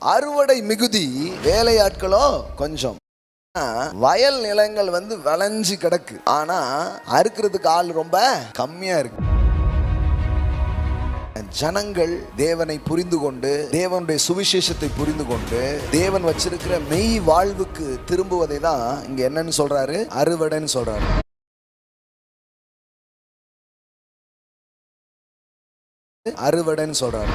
அறுவடை மிகுதி, வேலையாட்களோ கொஞ்சம். வயல் நிலங்கள் விளைஞ்சு கிடக்கு, ஆனா அறுக்கிறதுக்கு ஆள் ரொம்ப கம்மியா இருக்கு. ஜனங்கள் தேவனை புரிந்து கொண்டு, தேவனுடைய சுவிசேஷத்தை புரிந்து கொண்டு, தேவன் வச்சிருக்கிற மெய் வாழ்வுக்கு திரும்புவதை தான் இங்க என்னன்னு சொல்றாரு, அறுவடைன்னு சொல்றாரு. அறுவடைன்னு சொல்றாரு.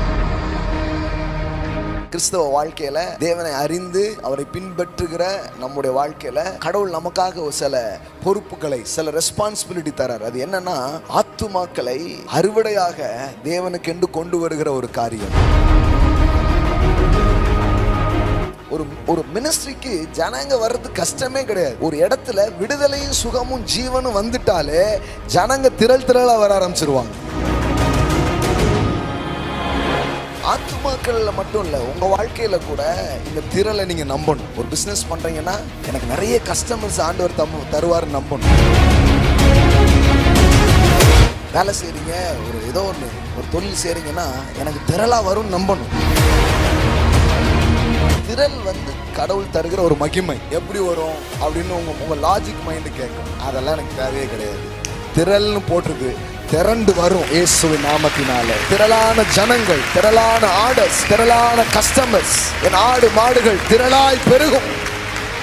கிறிஸ்தவ வாழ்க்கையில தேவனை அறிந்து அவரை பின்பற்றுகிற நம்முடைய வாழ்க்கையில கடவுள் நமக்காக சில பொறுப்புகளை, சில ரெஸ்பான்சிபிலிட்டி தரார். அது என்னன்னா, ஆத்துமாக்களை அறுவடையாக தேவனுக்கு என்று கொண்டு வருகிற ஒரு காரியம். ஒரு மினிஸ்ட்ரிக்கு ஜனங்க வர்றது கஷ்டமே கிடையாது. ஒரு இடத்துல விடுதலையும் சுகமும் ஜீவனும் வந்துட்டாலே ஜனங்க திரளா வர ஆரம்பிச்சிருவாங்க. ஆத்துமாக்கள்ல மட்டும் இல்ல, உங்க வாழ்க்கையில கூட இந்த திரளை நீங்க நம்பணும். ஒரு பிசினஸ் பண்றீங்கன்னா எனக்கு நிறைய கஸ்டமர்ஸ் ஆண்டவர் தருவாருன்னு நம்பணும். வேலை செய்றீங்க, ஏதோ ஒரு தொழில் செய்றீங்கன்னா எனக்கு திரளா வரும்னு நம்பணும். திரள் கடவுள் தருகிற ஒரு மகிமை. எப்படி வரும் அப்படின்னு உங்க லாஜிக் மைண்ட் கேட்கும். அதெல்லாம் எனக்கு தேவையே கிடையாது. திரள்னு போட்டிருக்கு, திரண்டு வரும் இயேசுவின் நாமத்தினால. திரளான ஜனங்கள், திரளான ஆர்டர்ஸ், திரளான கஸ்டமர்ஸ், என் ஆடு மாடுகள் திரளாய் பெருகும்,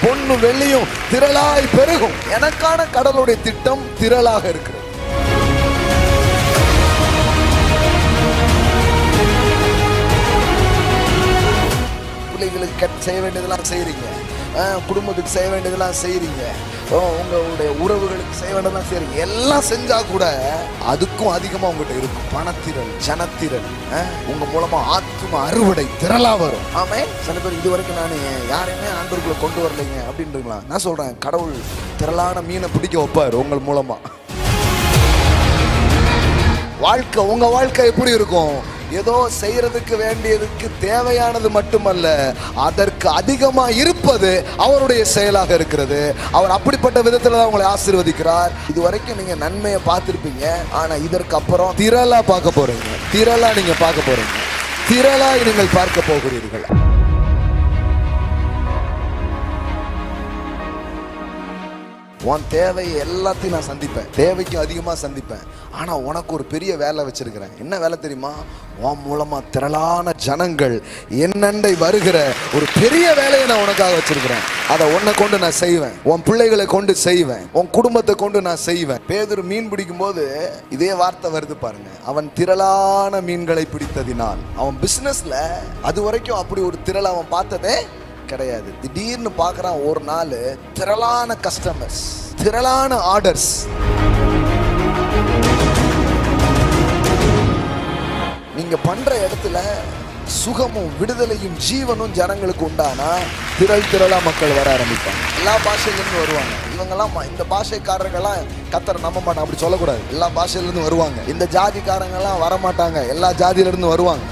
பொண்ணு வெள்ளியும் திரளாய் பெருகும். எனக்கான கடவுளுடைய திட்டம் திரளாக இருக்கிறது. பிள்ளைகளுக்கு செய்ய வேண்டியதெல்லாம் செய்றீங்க, குடும்பத்துக்கு செய்ய வேண்டியதெல்லாம் செய்றீங்க, உங்களுடைய உறவுகளுக்கு செய்ய வேண்டியதெல்லாம் செய்றீங்க. எல்லாம் செஞ்சா கூட அதுக்கும் அதிகமா உங்ககிட்ட இருக்கும் பணத்திரள், ஜனத்திரள். உங்க மூலமா ஆத்தும அறுவடை திரளா வரும். ஆமே. சில பேர் இதுவரைக்கும் நான் யாரையுமே ஆண்டவருக்குள்ள கொண்டு வரலைங்க அப்படின்றீங்களா? நான் சொல்றேன், கடவுள் திரளான மீனை பிடிக்க வைப்பார் உங்கள் மூலமா. வாழ்க்கை, உங்க வாழ்க்கை எப்படி இருக்கும்? ஏதோ செய்யறதுக்கு வேண்டியதுக்கு தேவையானது மட்டுமல்ல, அதற்கு அதிகமா இருப்பது அவருடைய செயலாக இருக்கிறது. அவர் அப்படிப்பட்ட விதத்துல தான் உங்களை ஆசீர்வதிக்கிறார். இதுவரைக்கும் நீங்க நன்மையை பார்த்திருப்பீங்க, ஆனா இதற்கு அப்புறம் திரளா பார்க்க போறீங்க. திரளா நீங்க பார்க்க போறீங்க. திரளாய் நீங்கள் பார்க்க போகிறீர்கள். உன் தேவை எல்லாத்தையும் நான் சந்திப்பேன், தேவைக்கு அதிகமாக சந்திப்பேன். ஆனால் உனக்கு ஒரு பெரிய வேலை வச்சிருக்கிறேன். என்ன வேலை தெரியுமா? உன் மூலமா திரளான ஜனங்கள் என்னண்டை வருகிற ஒரு பெரிய வேலையை நான் உனக்காக வச்சிருக்கிறேன். அதை உன்னை கொண்டு நான் செய்வேன், உன் பிள்ளைகளை கொண்டு செய்வேன், உன் குடும்பத்தை கொண்டு நான் செய்வேன். பேதுரு மீன் பிடிக்கும் போது இதே வார்த்தை வருது பாருங்க, அவன் திரளான மீன்களை பிடித்ததினால். அவன் பிசினஸ்ல அது வரைக்கும் அப்படி ஒரு திரளை அவன் பார்த்ததே கிடையாது. திடீர்னு பார்க்கறான், ஒரு நாள் திரளான கஸ்டமர்ஸ், திரளான ஆர்டர்ஸ். நீங்க பண்ற இடத்துல சுகமும் விடுதலையும் ஜீவனும் ஜனங்களுக்கு உண்டானா திரளா மக்கள் வர ஆரம்பிப்பாங்க. எல்லா பாஷையிலிருந்து வருவாங்க. இவங்கெல்லாம் இந்த பாஷைக்காரர்கள்லாம் கர்த்தரை நம்ப மாட்டாங்க, அப்படி சொல்லக்கூடாது. எல்லா பாஷையிலிருந்து வருவாங்க. இந்த ஜாதிக்காரங்கெல்லாம் வரமாட்டாங்க, எல்லா ஜாதியிலிருந்து வருவாங்க.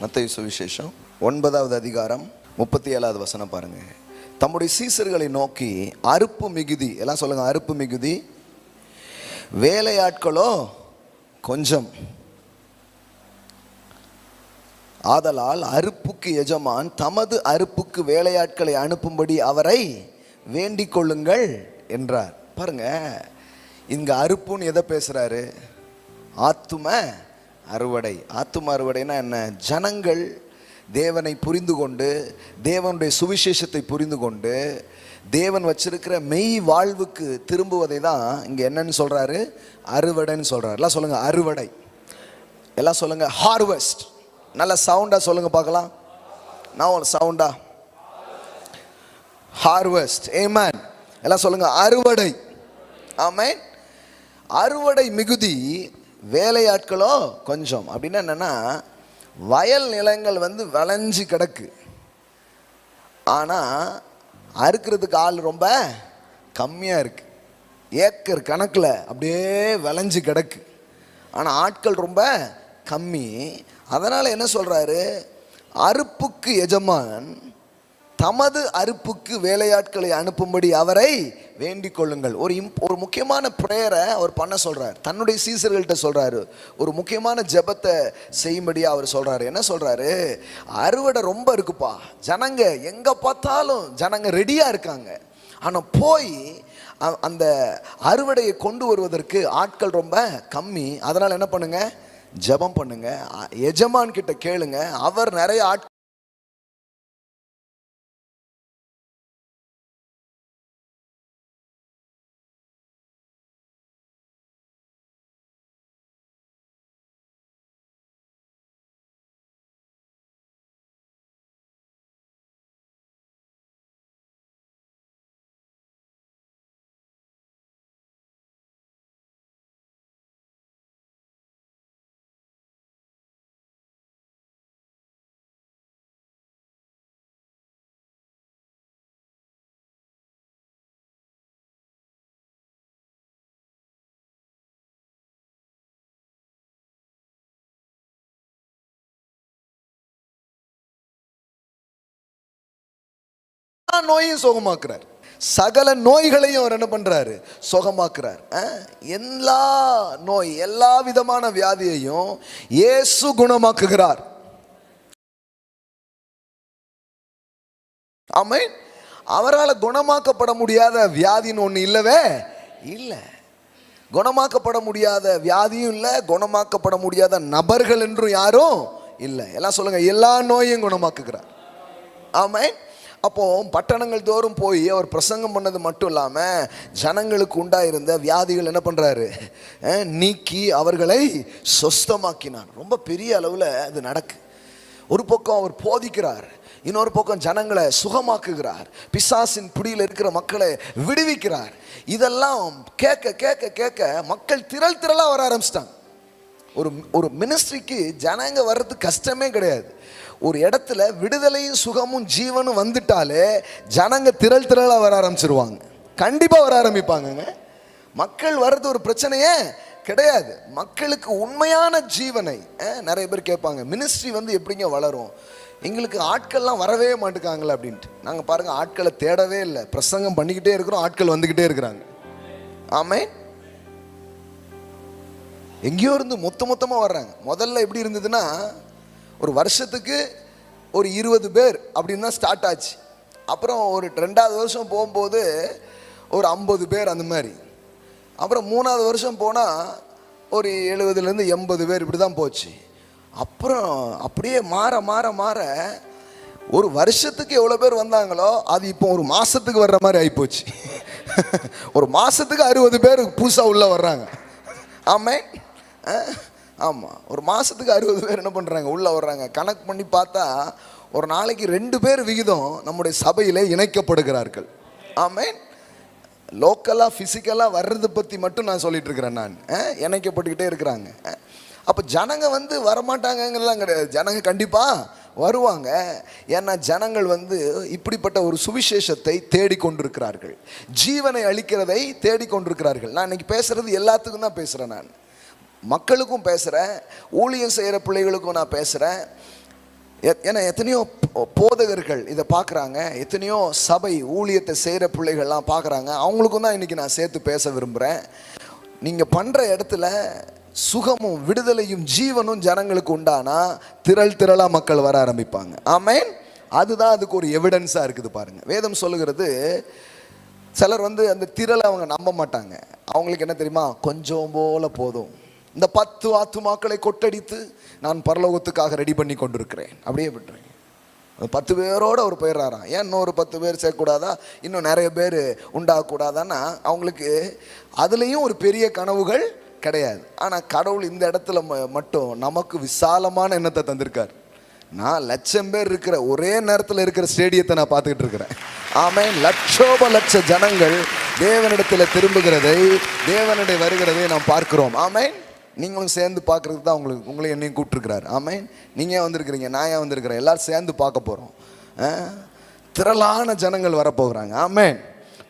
மத்தேயு சுவிசேஷம் 9வது அதிகாரம் 37வது வசனம் பாருங்க. தம்முடைய சீசர்களை நோக்கி, அறுப்பு மிகுதி, எல்லாம் சொல்லுங்க, அறுப்பு மிகுதி, வேலையாட்களோ கொஞ்சம். ஆதலால் அறுப்புக்கு எஜமான் தமது அறுப்புக்கு வேலையாட்களை அனுப்பும்படி அவரை வேண்டிக் கொள்ளுங்கள் என்றார். பாருங்க, இங்க அறுப்புன்னு எதை பேசுறாரு? ஆத்தும அறுவடை. ஆத்தும அறுவடைனா என்ன? ஜனங்கள் தேவனை புரிந்து கொண்டு, தேவனுடைய சுவிசேஷத்தை புரிந்து கொண்டு, தேவன் வச்சிருக்கிற மெய் வாழ்வுக்கு திரும்புவதை தான் இங்க என்னன்னு சொல்றாரு, அறுவடைன்னு சொல்றாரு. எல்லாம் சொல்லுங்க, அறுவடை. எல்லாம் சொல்லுங்க, ஹார்வெஸ்ட். நல்ல சவுண்டா சொல்லுங்க பார்க்கலாம். நான் சவுண்டா, ஹார்வெஸ்ட். ஆமென். எல்லாம் சொல்லுங்க, அறுவடை. ஆமென். அறுவடை மிகுதி, வேலையாட்களோ கொஞ்சம். அப்படின்னா என்னன்னா, வயல் நிலங்கள் விளைஞ்சு கிடக்கு, ஆனா அறுக்கிறதுக்கு ஆள் ரொம்ப கம்மியா இருக்கு. ஏக்கர் கணக்கில் அப்படியே விளைஞ்சு கிடக்கு, ஆனா ஆட்கள் ரொம்ப கம்மி. அதனால என்ன சொல்றாரு, அறுப்புக்கு எஜமான் தமது அறுப்புக்கு வேலையாட்களை அனுப்பும்படி அவரை வேண்டிக் கொள்ளுங்கள். ஒரு முக்கியமான பிரேயரை அவர் பண்ண சொல்றார். தன்னுடைய சீசர்கள்ட்ட சொல்றாரு. ஒரு முக்கியமான ஜெபத்தை செய்யும்படியா அவர் சொல்றாரு. என்ன சொல்றாரு? அறுவடை ரொம்ப இருக்குப்பா, ஜனங்க எங்க பார்த்தாலும் ஜனங்க ரெடியா இருக்காங்க, ஆனா போய் அந்த அறுவடையை கொண்டு வருவதற்கு ஆட்கள் ரொம்ப கம்மி. அதனால என்ன பண்ணுங்க? ஜெபம் பண்ணுங்க, எஜமான் கிட்ட கேளுங்க, அவர் நிறைய ஆட்கள் நோயும் சுகமாக்குறார். சகல நோய்களையும் அவர் என்ன பண்றாரு? சுகமாக்குறார். எல்லா நோய், எல்லா விதமான வியாதியையும் இயேசு குணமாக்குகிறார். ஆமென். அவரால் குணமாக்கப்பட முடியாத வியாதின்னு ஒண்ணு இல்லவே இல்லை. குணமாக்கப்பட முடியாத வியாதியும் இல்லை, குணமாக்கப்பட முடியாத நபர்கள் என்றும் யாரும் இல்லை. எல்லாம் சொல்லுங்க, எல்லா நோயும் குணமாக்குகிறார். ஆமென். அப்போ பட்டணங்கள் தோறும் போய் அவர் பிரசங்கம் பண்ணது மட்டும் இல்லாமல் ஜனங்களுக்கு உண்டாயிருந்த வியாதிகள் என்ன பண்ணுறாரு? நீக்கி அவர்களை சொஸ்தமாக்கினார். ரொம்ப பெரிய அளவில் அது நடக்கு. ஒரு பக்கம் அவர் போதிக்கிறார், இன்னொரு பக்கம் ஜனங்களை சுகமாக்குகிறார், பிசாசின் பிடியில் இருக்கிற மக்களை விடுவிக்கிறார். இதெல்லாம் கேட்க கேட்க கேட்க மக்கள் திரள் திரளாக வர ஆரம்பிச்சிட்டாங்க. ஒரு மினிஸ்ட்ரிக்கு ஜனங்க வர்றது கஷ்டமே கிடையாது. ஒரு இடத்துல விடுதலையும் சுகமும் ஜீவனும் வந்துட்டாலே ஜனங்க திரள் திரளாக வர ஆரம்பிச்சிருவாங்க. கண்டிப்பாக வர ஆரம்பிப்பாங்க. மக்கள் வர்றது ஒரு பிரச்சனையே கிடையாது. மக்களுக்கு உண்மையான ஜீவனை நிறைய பேர் கேட்பாங்க, மினிஸ்ட்ரி வந்து எப்படிங்க வளரும், எங்களுக்கு ஆட்கள்லாம் வரவே மாட்டேங்காங்களே அப்படின்ட்டு. நாங்கள் பாருங்கள், ஆட்களை தேடவே இல்லை, பிரசங்கம் பண்ணிக்கிட்டே இருக்கிறோம், ஆட்கள் வந்துக்கிட்டே இருக்கிறாங்க. ஆமென். எங்கேயோ இருந்து மொத்தமாக வர்றாங்க. முதல்ல எப்படி இருந்ததுன்னா, ஒரு வருஷத்துக்கு ஒரு 20 பேர் அப்படின்னு தான் ஸ்டார்ட் ஆச்சு. அப்புறம் ஒரு 2வது வருஷம் போகும்போது ஒரு 50 பேர் அந்த மாதிரி. அப்புறம் 3வது வருஷம் போனால் ஒரு 70லேருந்து 80 பேர் இப்படி தான் போச்சு. அப்புறம் அப்படியே மாற மாற மாற ஒரு வருஷத்துக்கு எவ்வளோ பேர் வந்தாங்களோ அது இப்போ ஒரு மாதத்துக்கு வர்ற மாதிரி ஆகிப்போச்சு. ஒரு மாதத்துக்கு 60 பேர் புதுசாக உள்ளே வர்றாங்க. ஆமாம் ஆமாம், ஒரு மாதத்துக்கு 60 பேர் என்ன பண்ணுறாங்க? உள்ளே வர்றாங்க. கணக்கு பண்ணி பார்த்தா ஒரு நாளைக்கு 2 பேர் விகிதம் நம்முடைய சபையில் இணைக்கப்படுகிறார்கள். ஆமென். லோக்கலாக ஃபிசிக்கலாக வர்றதை பற்றி மட்டும் நான் சொல்லிட்டு இருக்கிறேன். நான் இணைக்கப்பட்டுக்கிட்டே இருக்கிறாங்க. அப்போ ஜனங்க வந்து வரமாட்டாங்கங்கிறலாம் கிடையாது, ஜனங்க கண்டிப்பாக வருவாங்க. ஏன்னா ஜனங்கள் வந்து இப்படிப்பட்ட ஒரு சுவிசேஷத்தை தேடிக்கொண்டிருக்கிறார்கள், ஜீவனை அளிக்கிறதை தேடிக்கொண்டிருக்கிறார்கள். நான் இன்னைக்கு பேசுகிறது எல்லாத்துக்கும் தான் பேசுகிறேன். நான் மக்களுக்கும் பேசுகிறேன், ஊழியம் செய்கிற பிள்ளைகளுக்கும் நான் பேசுகிறேன். ஏன்னா எத்தனையோ போதகர்கள் இதை பார்க்குறாங்க, எத்தனையோ சபை ஊழியத்தை செய்கிற பிள்ளைகள்லாம் பார்க்குறாங்க. அவங்களுக்கும் தான் இன்றைக்கி நான் சேர்த்து பேச விரும்புகிறேன். நீங்கள் பண்ணுற இடத்துல சுகமும் விடுதலையும் ஜீவனும் ஜனங்களுக்கு உண்டானா திரள் திரளாக மக்கள் வர ஆரம்பிப்பாங்க. ஆமென். அதுதான் அதுக்கு ஒரு எவிடன்ஸாக இருக்குது. பாருங்கள், வேதம் சொல்லுகிறது, சிலர் வந்து அந்த திரளை அவங்க நம்ப மாட்டாங்க. அவங்களுக்கு என்ன தெரியுமா? கொஞ்சம் போல போதும், இந்த 10 ஆத்துமாக்களை கொட்டடித்து நான் பரலோகத்துக்காக ரெடி பண்ணி கொண்டிருக்கிறேன், அப்படியே விட்டுறேன். 10 பேரோடு அவர் போயிடுறாராம். ஏன் இன்னொரு 10 பேர் சேர்க்கக்கூடாதா, இன்னும் நிறைய பேர் உண்டாகக்கூடாதான்னா அவங்களுக்கு அதுலேயும் ஒரு பெரிய கனவுகள் கிடையாது. ஆனால் கடவுள் இந்த இடத்துல மட்டும் நமக்கு விசாலமான எண்ணத்தை தந்திருக்கார். நான் 1,00,000 பேர் இருக்கிற ஒரே நேரத்தில் இருக்கிற ஸ்டேடியத்தை நான் பார்த்துக்கிட்டு இருக்கிறேன். ஆமென். லட்ச ஜனங்கள் தேவனிடத்தில் திரும்புகிறதை, தேவனுடைய வருகிறதை நாம் பார்க்கிறோம். ஆமென். நீங்களும் சேர்ந்து பார்க்குறதுக்கு தான் உங்களை என்னையும் கூப்பிட்டுருக்கிறார். ஆமென். நீங்கள் ஏன் வந்திருக்கிறீங்க, நான் ஏன் வந்திருக்கிறேன், எல்லோரும் சேர்ந்து பார்க்க போகிறோம். திரளான ஜனங்கள் வரப்போகிறாங்க. ஆமென்.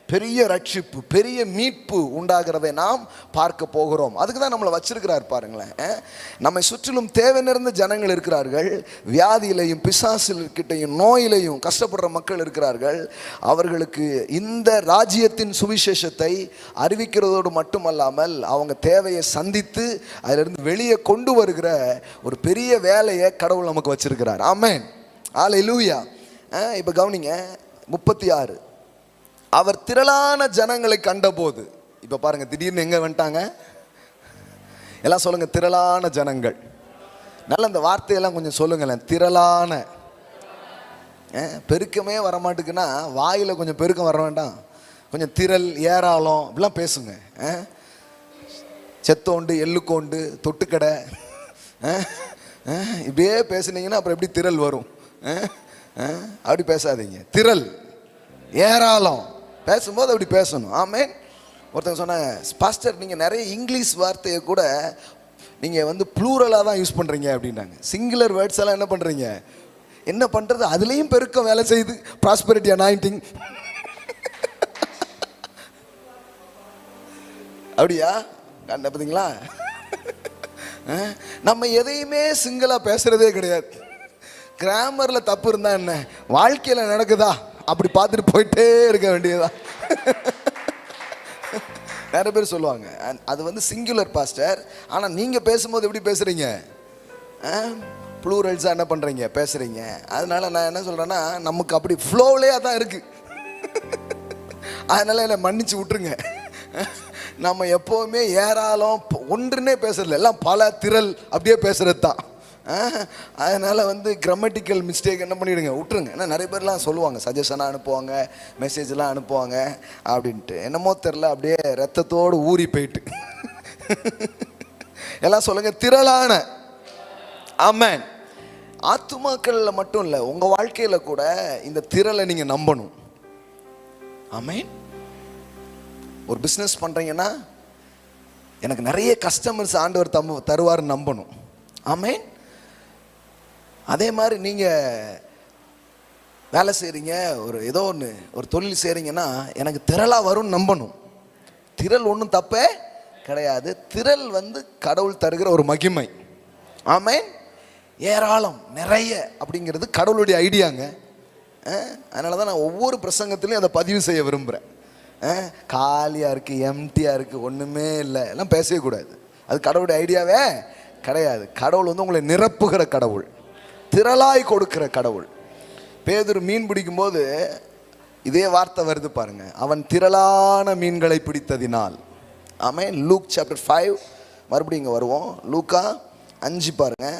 பெரிய ரட்சிப்பு, பெரிய மீட்பு உண்டாகிறதை நாம் பார்க்க போகிறோம். அதுக்கு தான் நம்மளை வச்சிருக்கிறார் பாருங்களேன். நம்மை சுற்றிலும் தேவை நிறைந்த ஜனங்கள் இருக்கிறார்கள். வியாதியிலையும் பிசாசுகிட்டையும் நோயிலையும் கஷ்டப்படுற மக்கள் இருக்கிறார்கள். அவர்களுக்கு இந்த ராஜ்யத்தின் சுவிசேஷத்தை அறிவிக்கிறதோடு மட்டுமல்லாமல் அவங்க தேவையை சந்தித்து அதிலிருந்து வெளியே கொண்டு வருகிற ஒரு பெரிய வேலையை கடவுள் நமக்கு வச்சிருக்கிறார். ஆமென், அல்லேலூயா. இப்போ கவனிங்க 36. அவர் திரளான ஜனங்களை கண்டபோது, இப்போ பாருங்க திடீர்னு எங்கே வந்துட்டாங்க எல்லாம் சொல்லுங்க, திரளான ஜனங்கள். நல்ல இந்த வார்த்தையெல்லாம் கொஞ்சம் சொல்லுங்களேன். திரளான, பெருக்கமே வரமாட்டுக்குன்னா வாயில் கொஞ்சம் பெருக்கம் வர வேண்டாம், கொஞ்சம் திரள் ஏராளம் இப்படிலாம் பேசுங்க. செத்தோண்டு எள்ளுக்கோண்டு தொட்டுக்கடை இப்படியே பேசுனீங்கன்னா அப்புறம் எப்படி திரள் வரும்? அப்படி பேசாதீங்க. திரள் ஏராளம் பேசும்போது அப்படி பேசணும். ஆமென். ஒருத்தங்க சொன்னாங்க, பாஸ்டர் நீங்கள் நிறைய இங்கிலீஷ் வார்த்தையை கூட நீங்கள் ப்ளூரலாக தான் யூஸ் பண்ணுறீங்க அப்படின்னாங்க. சிங்குலர் வேர்ட்ஸ் எல்லாம் என்ன பண்ணுறீங்க? என்ன பண்ணுறது, அதுலேயும் பெருக்கம் வேலை செய்யுது. ப்ராஸ்பெரிட்டி அனாயிண்டிங் அப்படியா கண்ட பார்த்தீங்களா? நம்ம எதையுமே சிங்கிளாக பேசுகிறதே கிடையாது. கிராமரில் தப்பு இருந்தால் என்ன, வாழ்க்கையில் நடக்குதா அப்படி பார்த்துட்டு போயிட்டே இருக்க வேண்டியதா. நிறைய பேர் சொல்லுவாங்க அது சிங்குலர் பாஸ்டர், ஆனால் நீங்கள் பேசும்போது எப்படி பேசுகிறீங்க? ப்ளூரல்ஸாக என்ன பண்ணுறீங்க, பேசுகிறீங்க. அதனால நான் என்ன சொல்கிறேன்னா, நமக்கு அப்படி ஃப்ளோவிலே அதான் இருக்குது. அதனால் என்னை மன்னிச்சு விட்டுருங்க. நம்ம எப்போவுமே ஏராளம் ஒன்றுன்னே பேசுறதில்ல, எல்லாம் பல திரள் அப்படியே பேசுகிறது தான். அதனால் கிராமட்டிக்கல் மிஸ்டேக் என்ன பண்ணிவிடுங்க, விட்டுருங்க. ஏன்னா நிறைய பேர்லாம் சொல்லுவாங்க, சஜஷனாக அனுப்புவாங்க, மெசேஜ்லாம் அனுப்புவாங்க அப்படின்ட்டு. என்னமோ தெரில, அப்படியே ரத்தத்தோடு ஊறி போயிட்டு. எல்லாம் சொல்லுங்கள், திரளான. ஆமென். ஆத்துமாக்களில் மட்டும் இல்லை, உங்கள் வாழ்க்கையில் கூட இந்த திரளை நீங்கள் நம்பணும். ஆமென். ஒரு பிஸ்னஸ் பண்ணுறீங்கன்னா எனக்கு நிறைய கஸ்டமர்ஸ் ஆண்டவர் தருவார் நம்பணும். ஆமென். அதே மாதிரி நீங்கள் வேலை செய்கிறீங்க, ஏதோ ஒரு தொழில் செய்கிறீங்கன்னா எனக்கு திரளாக வரும்னு நம்பணும். திரள் ஒன்றும் தப்பே கிடையாது. திரள் கடவுள் தருகிற ஒரு மகிமை. ஆமென். ஏராளம் நிறைய அப்படிங்கிறது கடவுளுடைய ஐடியாங்க. அதனால தான் நான் ஒவ்வொரு பிரசங்கத்திலையும் அதை பதிவு செய்ய விரும்புகிறேன். காலியாக இருக்குது, எம்டியாக இருக்குது, ஒன்றுமே இல்லை எல்லாம் பேசவே கூடாது. அது கடவுளுடைய ஐடியாவே கிடையாது. கடவுள் உங்களை நிரப்புகிற கடவுள், திரளாய் கொடுக்கிற கடவுள். பேதுரு மீன் பிடிக்கும்போது இதே வார்த்தை வருது பாருங்க, அவன் திரளான மீன்களை பிடித்ததினால். ஆமென். லூக் சாப்டர் 5 மறுபடியும் இங்கே வருவோம். லூக்கா 5 பாருங்க.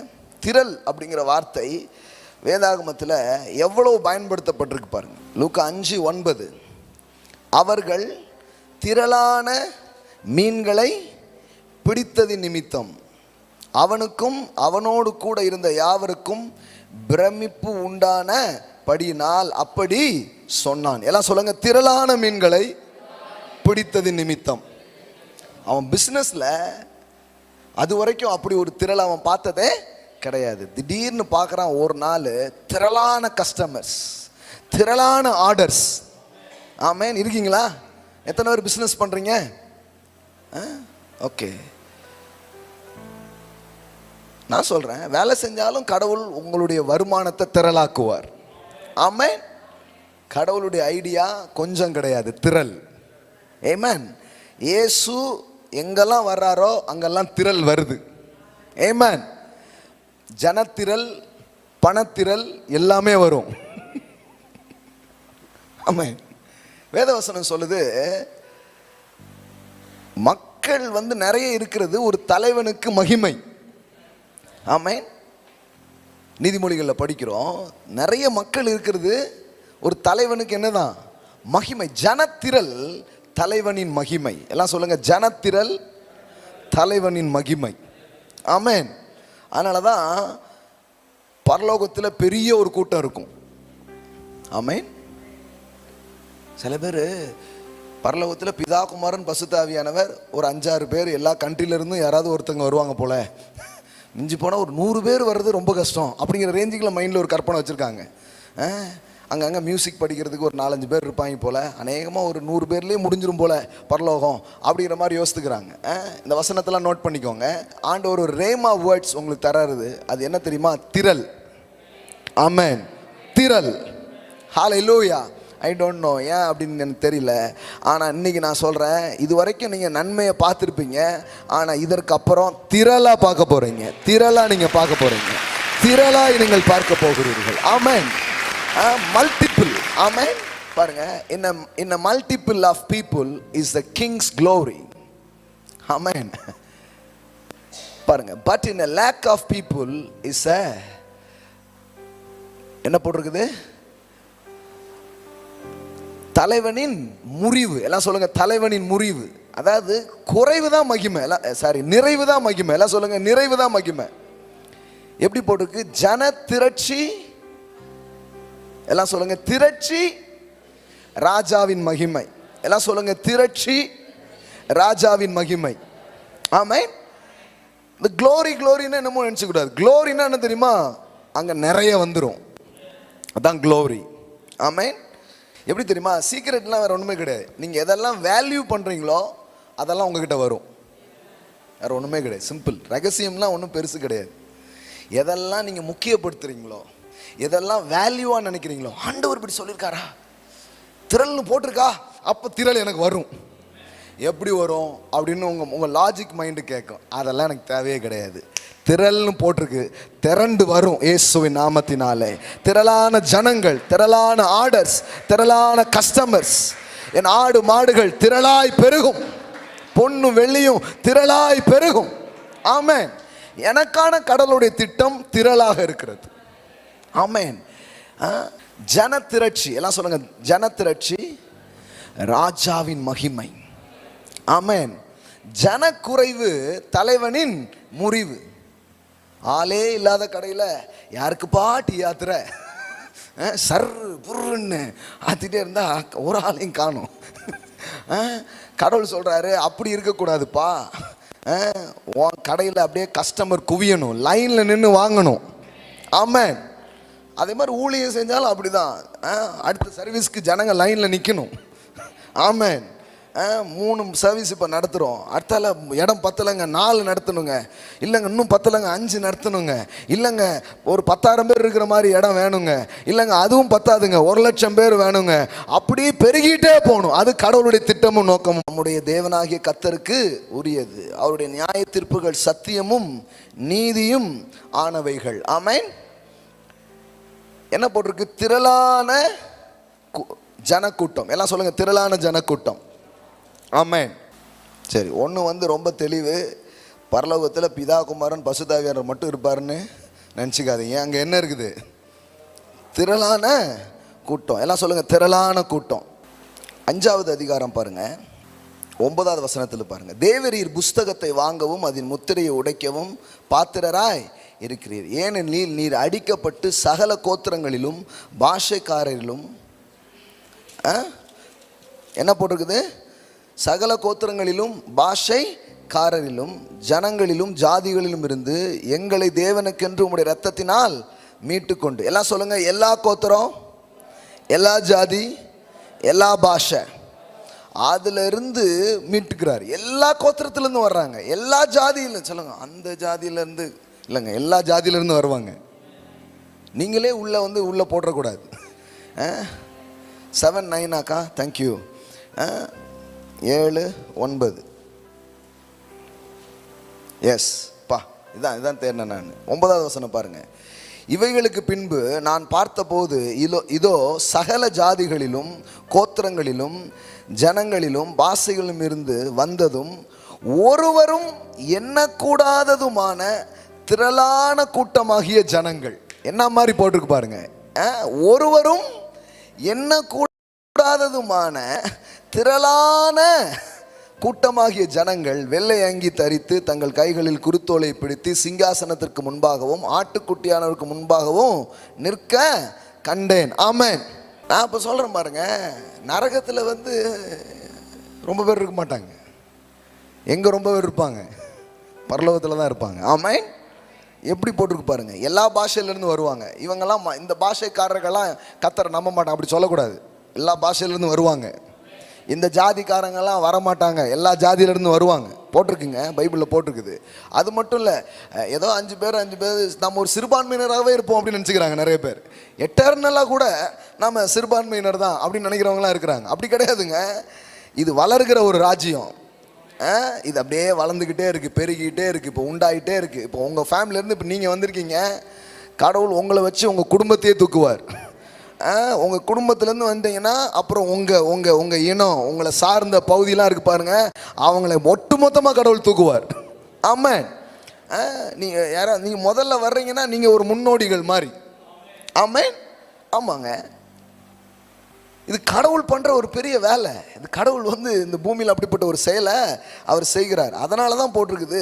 திரள் அப்படிங்கிற வார்த்தை வேதாகமத்தில் எவ்வளவு பயன்படுத்தப்பட்டிருக்கு பாருங்க. லூக்கா 5:9 அவர்கள் திரளான மீன்களை பிடித்ததின் நிமித்தம் அவனுக்கும் அவனோடு கூட இருந்த யாவருக்கும் பிரமிப்பு உண்டான படியினால் அப்படி சொன்னான். எல்லாம் சொல்லுங்க, திரளான மீன்களை பிடித்ததின் நிமித்தம். அவன் பிஸ்னஸில் அது வரைக்கும் அப்படி ஒரு திரள் அவன் பார்த்ததே கிடையாது. திடீர்னு பார்க்குறான் ஒரு நாள், திரளான கஸ்டமர்ஸ், திரளான ஆர்டர்ஸ். ஆமென். இருக்கீங்களா? எத்தனை பேர் பிஸ்னஸ் பண்ணுறீங்க? ஓகே, நான் சொல்கிறேன், வேலை செஞ்சாலும் கடவுள் உங்களுடைய வருமானத்தை திரளாக்குவார். ஆமென். கடவுளுடைய ஐடியா கொஞ்சம் கிடையாது, திரள். ஆமென். இயேசு எங்கெல்லாம் வர்றாரோ அங்கெல்லாம் திரள் வருது. ஆமென். ஜனத்திரள், பணத்திரள் எல்லாமே வரும். ஆமென். வேதவசனம் சொல்லுது, மக்கள் நிறைய இருக்கிறது ஒரு தலைவனுக்கு மகிமை. ஆமென். நீதிமொழிகளில் படிக்கிறோம், நிறைய மக்கள் இருக்கிறது ஒரு தலைவனுக்கு என்னதான் மகிமை. ஜனத்திரள் தலைவனின் மகிமை. எல்லாம் சொல்லுங்க, ஜனத்திரள் தலைவனின் மகிமை. ஆமென். அதனால தான் பரலோகத்தில் பெரிய ஒரு கூட்டம் இருக்கும். ஆமென். சில பேர் பரலோகத்தில் பிதா குமாரன் பசுத்தாவியானவர் ஒரு 5-6 பேர் எல்லா கண்ட்ரியிலிருந்தும் யாராவது ஒருத்தங்க வருவாங்க போல, மிஞ்சி போனால் ஒரு 100 பேர் வர்றது ரொம்ப கஷ்டம் அப்படிங்கிற ரேஞ்சுக்குள்ள மைண்டில் ஒரு கற்பனை வச்சுருக்காங்க. அங்கங்கே மியூசிக் படிக்கிறதுக்கு ஒரு 4-5 பேர் இருப்பாங்க போல், அநேகமாக ஒரு 100 பேர்லேயே முடிஞ்சிரும் போல் பரலோகம் அப்படிங்கிற மாதிரி யோசித்துக்கிறாங்க. இந்த வசனத்தெல்லாம் நோட் பண்ணிக்கோங்க. ஆண்டவர் ஒரு ரேமா வேர்ட்ஸ் உங்களுக்கு தராது. அது என்ன தெரியுமா? திரள். ஆமென். திரள். ஹல்லேலூயா. ஐ டோன்ட் நோ ஏன் அப்படின்னு எனக்கு தெரியல. ஆனால் இன்றைக்கி நான் சொல்கிறேன், இது வரைக்கும் நீங்கள் நன்மையை பார்த்துருப்பீங்க, ஆனால் இதற்கு அப்புறம் திரளாக பார்க்க போகிறீங்க. திரளாக நீங்கள் பார்க்க போகிறீங்க. திரளாக நீங்கள் பார்க்க போகிறீர்கள். ஆமென். மல்டிபிள். ஆமென். பாருங்க, in a multiple of people is the king's glory. ஆமென். பாருங்க, but in a lack of people is a என்ன போட்டிருக்குது? தலைவனின் முறிவு. எல்லாம் சொல்லுங்க, தலைவனின் முறிவு. அதாவது குறைவு தான் மகிமை, நிறைவு தான் மகிமை. எல்லாம் சொல்லுங்க, நிறைவு தான் மகிமை. எப்படி போட்டிருக்கு? ஜன திரட்சி. எல்லாம் சொல்லுங்க, திரட்சி ராஜாவின் மகிமை. எல்லாம் சொல்லுங்க, திரட்சி ராஜாவின் மகிமை. ஆமென். இந்த க்ளோரி க்ளோரின்னு என்னமோ நினச்சிக்கூடாது. க்ளோரின்னா என்ன தெரியுமா? அங்கே நிறைய வந்துடும், அதான் க்ளோரி. ஆமென். எப்படி தெரியுமா? சீக்ரெட்லாம் வேறு ஒன்றுமே கிடையாது. நீங்கள் எதெல்லாம் வேல்யூ பண்ணுறீங்களோ அதெல்லாம் உங்ககிட்ட வரும். வேறு ஒன்றுமே கிடையாது. சிம்பிள். ரகசியம்லாம் ஒன்றும் பெருசு கிடையாது. எதெல்லாம் நீங்கள் முக்கியப்படுத்துகிறீங்களோ, எதெல்லாம் வேல்யூவாக நினைக்கிறீங்களோ, ஆண்டவர் இப்படி சொல்லியிருக்காரா, திரள்னு போட்டிருக்கா, அப்போ திரள் எனக்கு வரும். எப்படி வரும் அப்படின்னு உங்கள் லாஜிக் மைண்டு கேட்கும். அதெல்லாம் எனக்கு தேவையே கிடையாது. திரள்னு போட்டிருக்கு, திரண்டு வரும் இயேசுவின் நாமத்தினாலே. திரளான ஜனங்கள், திரளான ஆர்டர்ஸ், திரளான கஸ்டமர்ஸ். என் ஆடு மாடுகள் திரளாய் பெருகும், பொண்ணு வெள்ளியும் திரளாய் பெருகும். ஆமென். எனக்கான கடவுளுடைய திட்டம் திரளாக இருக்கிறது. ஆமென். ஜன திரட்சி. எல்லாம் சொல்லுங்க, ஜன திரட்சி ராஜாவின் மகிமை. ஆமென். ஜன குறைவு தலைவனின் முறிவு. ஆளே இல்லாத கடையில் யாருக்குப்பா டீ ஆத்துற, சர் புருன்னு ஆத்திட்டே இருந்தா ஒரு ஆளையும் காணும். கடவுள் சொல்றாரு, அப்படி இருக்கக்கூடாதுப்பா. கடையில் அப்படியே கஸ்டமர் குவியணும், லைனில் நின்று வாங்கணும். ஆமென். அதே மாதிரி ஊழியம் செஞ்சாலும் அப்படிதான். அடுத்த சர்வீஸ்க்கு ஜனங்க லைனில் நிற்கணும். ஆமென். 3 சர்வீஸ் இப்போ நடத்துகிறோம். அடுத்தால இடம் பத்தலைங்க, 4 நடத்தணுங்க. இல்லைங்க இன்னும் பத்தலைங்க, 5 நடத்தணுங்க. இல்லைங்க ஒரு 10,000 பேர் இருக்கிற மாதிரி இடம் வேணுங்க. இல்லைங்க அதுவும் பத்தாதுங்க, 1,00,000 பேர் வேணுங்க. அப்படியே பெருகிட்டே போகணும். அது கடவுளுடைய திட்டமும் நோக்கமும். நம்முடைய தேவனாகிய கர்த்தருக்கு உரியது. அவருடைய நியாய தீர்ப்புகள் சத்தியமும் நீதியும் ஆனவைகள். ஆமென். என்ன போட்டிருக்கு? திரளான ஜனக்கூட்டம். எல்லாம் சொல்லுங்க, திரளான ஜனக்கூட்டம். ஆமென். சரி, ஒன்று ரொம்ப தெளிவு. பரலோகத்தில் பிதா குமாரன் பசுதாவியார் மட்டும் இருப்பாருன்னு நினச்சிக்காதீங்க. அங்கே என்ன இருக்குது? திரளான கூட்டம். எல்லாம் சொல்லுங்கள், திரளான கூட்டம். 5வது அதிகாரம் பாருங்கள், 9வது வசனத்தில் பாருங்கள். தேவரீர் புஸ்தகத்தை வாங்கவும் அதன் முத்திரையை உடைக்கவும் பாத்திரராய் இருக்கிறீர். ஏனெனில் நீர் அடிக்கப்பட்டு சகல கோத்திரங்களிலும் பாஷைக்காரரிலும் என்ன போட்டிருக்குது? சகல கோத்திரங்களிலும் பாஷைக்காரரிலும் ஜனங்களிலும் ஜாதிகளிலும் இருந்து எங்களை தேவனுக்கென்று உம்முடைய இரத்தத்தினால் மீட்டு கொண்டு. எல்லாம் சொல்லுங்க, எல்லா கோத்திரம், எல்லா ஜாதி, எல்லா பாஷை, அதுல இருந்து மீட்டுக்கிறார். எல்லா கோத்திரத்திலிருந்து வர்றாங்க, எல்லா ஜாதியில. சொல்லுங்க, அந்த ஜாதியிலேருந்து இல்லைங்க, எல்லா ஜாதியிலேருந்து வருவாங்க. நீங்களே உள்ளே போடக்கூடாது. 7-9 அக்கா, தேங்க்யூ. 7-9 எஸ் பா, இதான் தேர்னேன் நான். 9வது வசனம் பாருங்க. இவைகளுக்கு பின்பு நான் பார்த்தபோது இதோ சகல ஜாதிகளிலும் கோத்திரங்களிலும் ஜனங்களிலும் பாஷைகளிலும் இருந்து வந்ததும் ஒருவரும் எண்ணக்கூடாததுமான திரளான கூட்டமாகிய ஜனங்கள். என்ன மாதிரி போட்டிருக்கு பாருங்க. ஒருவரும் எண்ணக்கூடாததுமான திரளான கூட்டமாகிய ஜனங்கள் வெள்ளை அங்கி தரித்து தங்கள் கைகளில் குருத்தோலை பிடித்து சிங்காசனத்திற்கு முன்பாகவும் ஆட்டுக்குட்டியானவருக்கு முன்பாகவும் நிற்க கண்டேன். ஆமென். நான் இப்போ சொல்கிறேன் பாருங்க, நரகத்தில் ரொம்ப பேர் இருக்க மாட்டாங்க. எங்கே ரொம்ப பேர் இருப்பாங்க? பரலோகத்தில் தான் இருப்பாங்க. ஆமென். எப்படி போட்டிருக்கு பாருங்க, எல்லா பாஷையிலேருந்து வருவாங்க. இவங்கெல்லாம் இந்த பாஷைக்காரர்கள்லாம் கர்த்தரை நம்ப மாட்டாங்க, அப்படி சொல்லக்கூடாது. எல்லா பாஷையிலேருந்து வருவாங்க. இந்த ஜாதிக்காரங்கெல்லாம் வரமாட்டாங்க, எல்லா ஜாதியிலேருந்து வருவாங்க. போட்டிருக்குங்க, பைபிளில் போட்டிருக்குது. அது மட்டும் இல்லை, ஏதோ 5 பேர் நம்ம ஒரு சிறுபான்மையினராகவே இருப்போம் அப்படின்னு நினச்சிக்கிறாங்க நிறைய பேர். எட்டர்னலாக கூட நம்ம சிறுபான்மையினர் தான் அப்படின்னு நினைக்கிறவங்களாம் இருக்கிறாங்க. அப்படி கிடையாதுங்க. இது வளர்கிற ஒரு ராஜ்யம். இது அப்படியே வளர்ந்துக்கிட்டே இருக்குது, பெருகிக்கிட்டே இருக்குது, இப்போ உண்டாகிட்டே இருக்குது. இப்போ உங்கள் ஃபேமிலியிலேருந்து இப்போ நீங்கள் வந்திருக்கீங்க, கடவுள் உங்களை வச்சு உங்கள் குடும்பத்தையே தூக்குவார். உங்கள் குடும்பத்துலேருந்து வந்தீங்கன்னா அப்புறம் உங்கள் இனம், உங்களை சார்ந்த பகுதியெலாம் இருக்குது பாருங்கள், அவங்கள ஒட்டுமொத்தமாக கடவுள் தூக்குவார். ஆமாம். நீங்கள் முதல்ல வர்றீங்கன்னா நீங்கள் ஒரு முன்னோடிகள் மாதிரி. ஆமாம். ஆமாங்க. இது கடவுள் பண்ணுற ஒரு பெரிய வேலை. இது கடவுள் இந்த பூமியில் அப்படிப்பட்ட ஒரு செயலை அவர் செய்கிறார். அதனால தான் போட்டிருக்குது,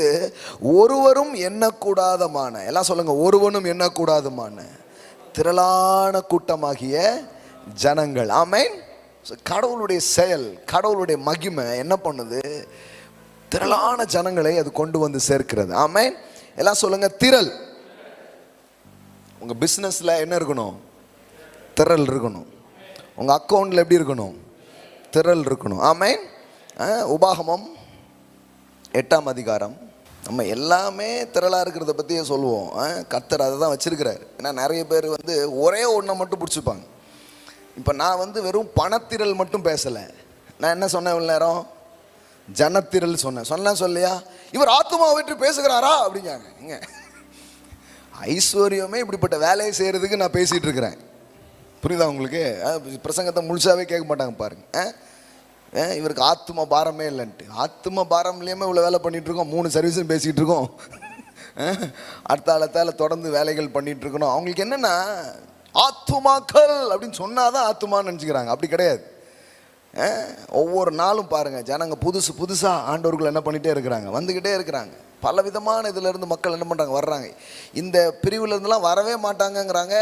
ஒருவரும் எண்ணக்கூடாதமான, எல்லாம் சொல்லுங்கள், ஒருவனும் எண்ணக்கூடாதமான திரளான கூட்டமாகிய ஜனங்கள். ஆமென். கடவுளுடைய செயல், கடவுளுடைய மகிமை என்ன பண்ணுது, திரளான ஜனங்களை அது கொண்டு வந்து சேர்க்கிறது. ஆமென். எல்லாம் சொல்லுங்க, திரள். உங்க பிஸ்னஸ்ல என்ன இருக்கணும்? திரள் இருக்கணும். உங்க அக்கௌண்ட்ல எப்படி இருக்கணும்? திரள் இருக்கணும். ஆமென். உபாகமம் 8ஆம் அதிகாரம். நம்ம எல்லாமே திரளாக இருக்கிறத பற்றியே சொல்லுவோம். கர்த்தர் அதை தான் வச்சிருக்கிறார். ஏன்னா நிறைய பேர் ஒரே ஒன்றை மட்டும் பிடிச்சிப்பாங்க. இப்போ நான் வெறும் பணத்திரள் மட்டும் பேசலை. நான் என்ன சொன்னேன் இவ்வளோ நேரம்? ஜனத்திரள் சொன்னேன் சொல்லியா? இவர் ஆத்துமாவை விட்டு பேசுகிறாரா அப்படிங்காங்க. இங்க ஐஸ்வர்யமே இப்படிப்பட்ட வேலையை செய்கிறதுக்கு நான் பேசிகிட்டு இருக்கிறேன். புரியுதா உங்களுக்கு? பிரசங்கத்தை முழுசாவே கேட்க மாட்டாங்க பாருங்க. இவருக்கு ஆத்ம பாரமே இல்லைன்ட்டு. ஆத்ம பாரம் இல்லையாமல் இவ்வளோ வேலை பண்ணிகிட்ருக்கோம், 3 சர்வீஸும் பேசிகிட்டு இருக்கோம், அடுத்தால தொடர்ந்து வேலைகள் பண்ணிகிட்டு இருக்கணும். அவங்களுக்கு என்னென்னா ஆத்துமாக்கள் அப்படின்னு சொன்னாதான் ஆத்துமான்னு நினச்சிக்கிறாங்க. அப்படி கிடையாது. ஒவ்வொரு நாளும் பாருங்கள், ஜனங்க புதுசாக ஆண்டவர்கள் என்ன பண்ணிகிட்டே இருக்கிறாங்க, வந்துக்கிட்டே இருக்கிறாங்க. பல விதமான இதிலேருந்து மக்கள் என்ன பண்ணுறாங்க, வர்றாங்க. இந்த பிரிவுலேருந்துலாம் வரவே மாட்டாங்கங்கிறாங்க.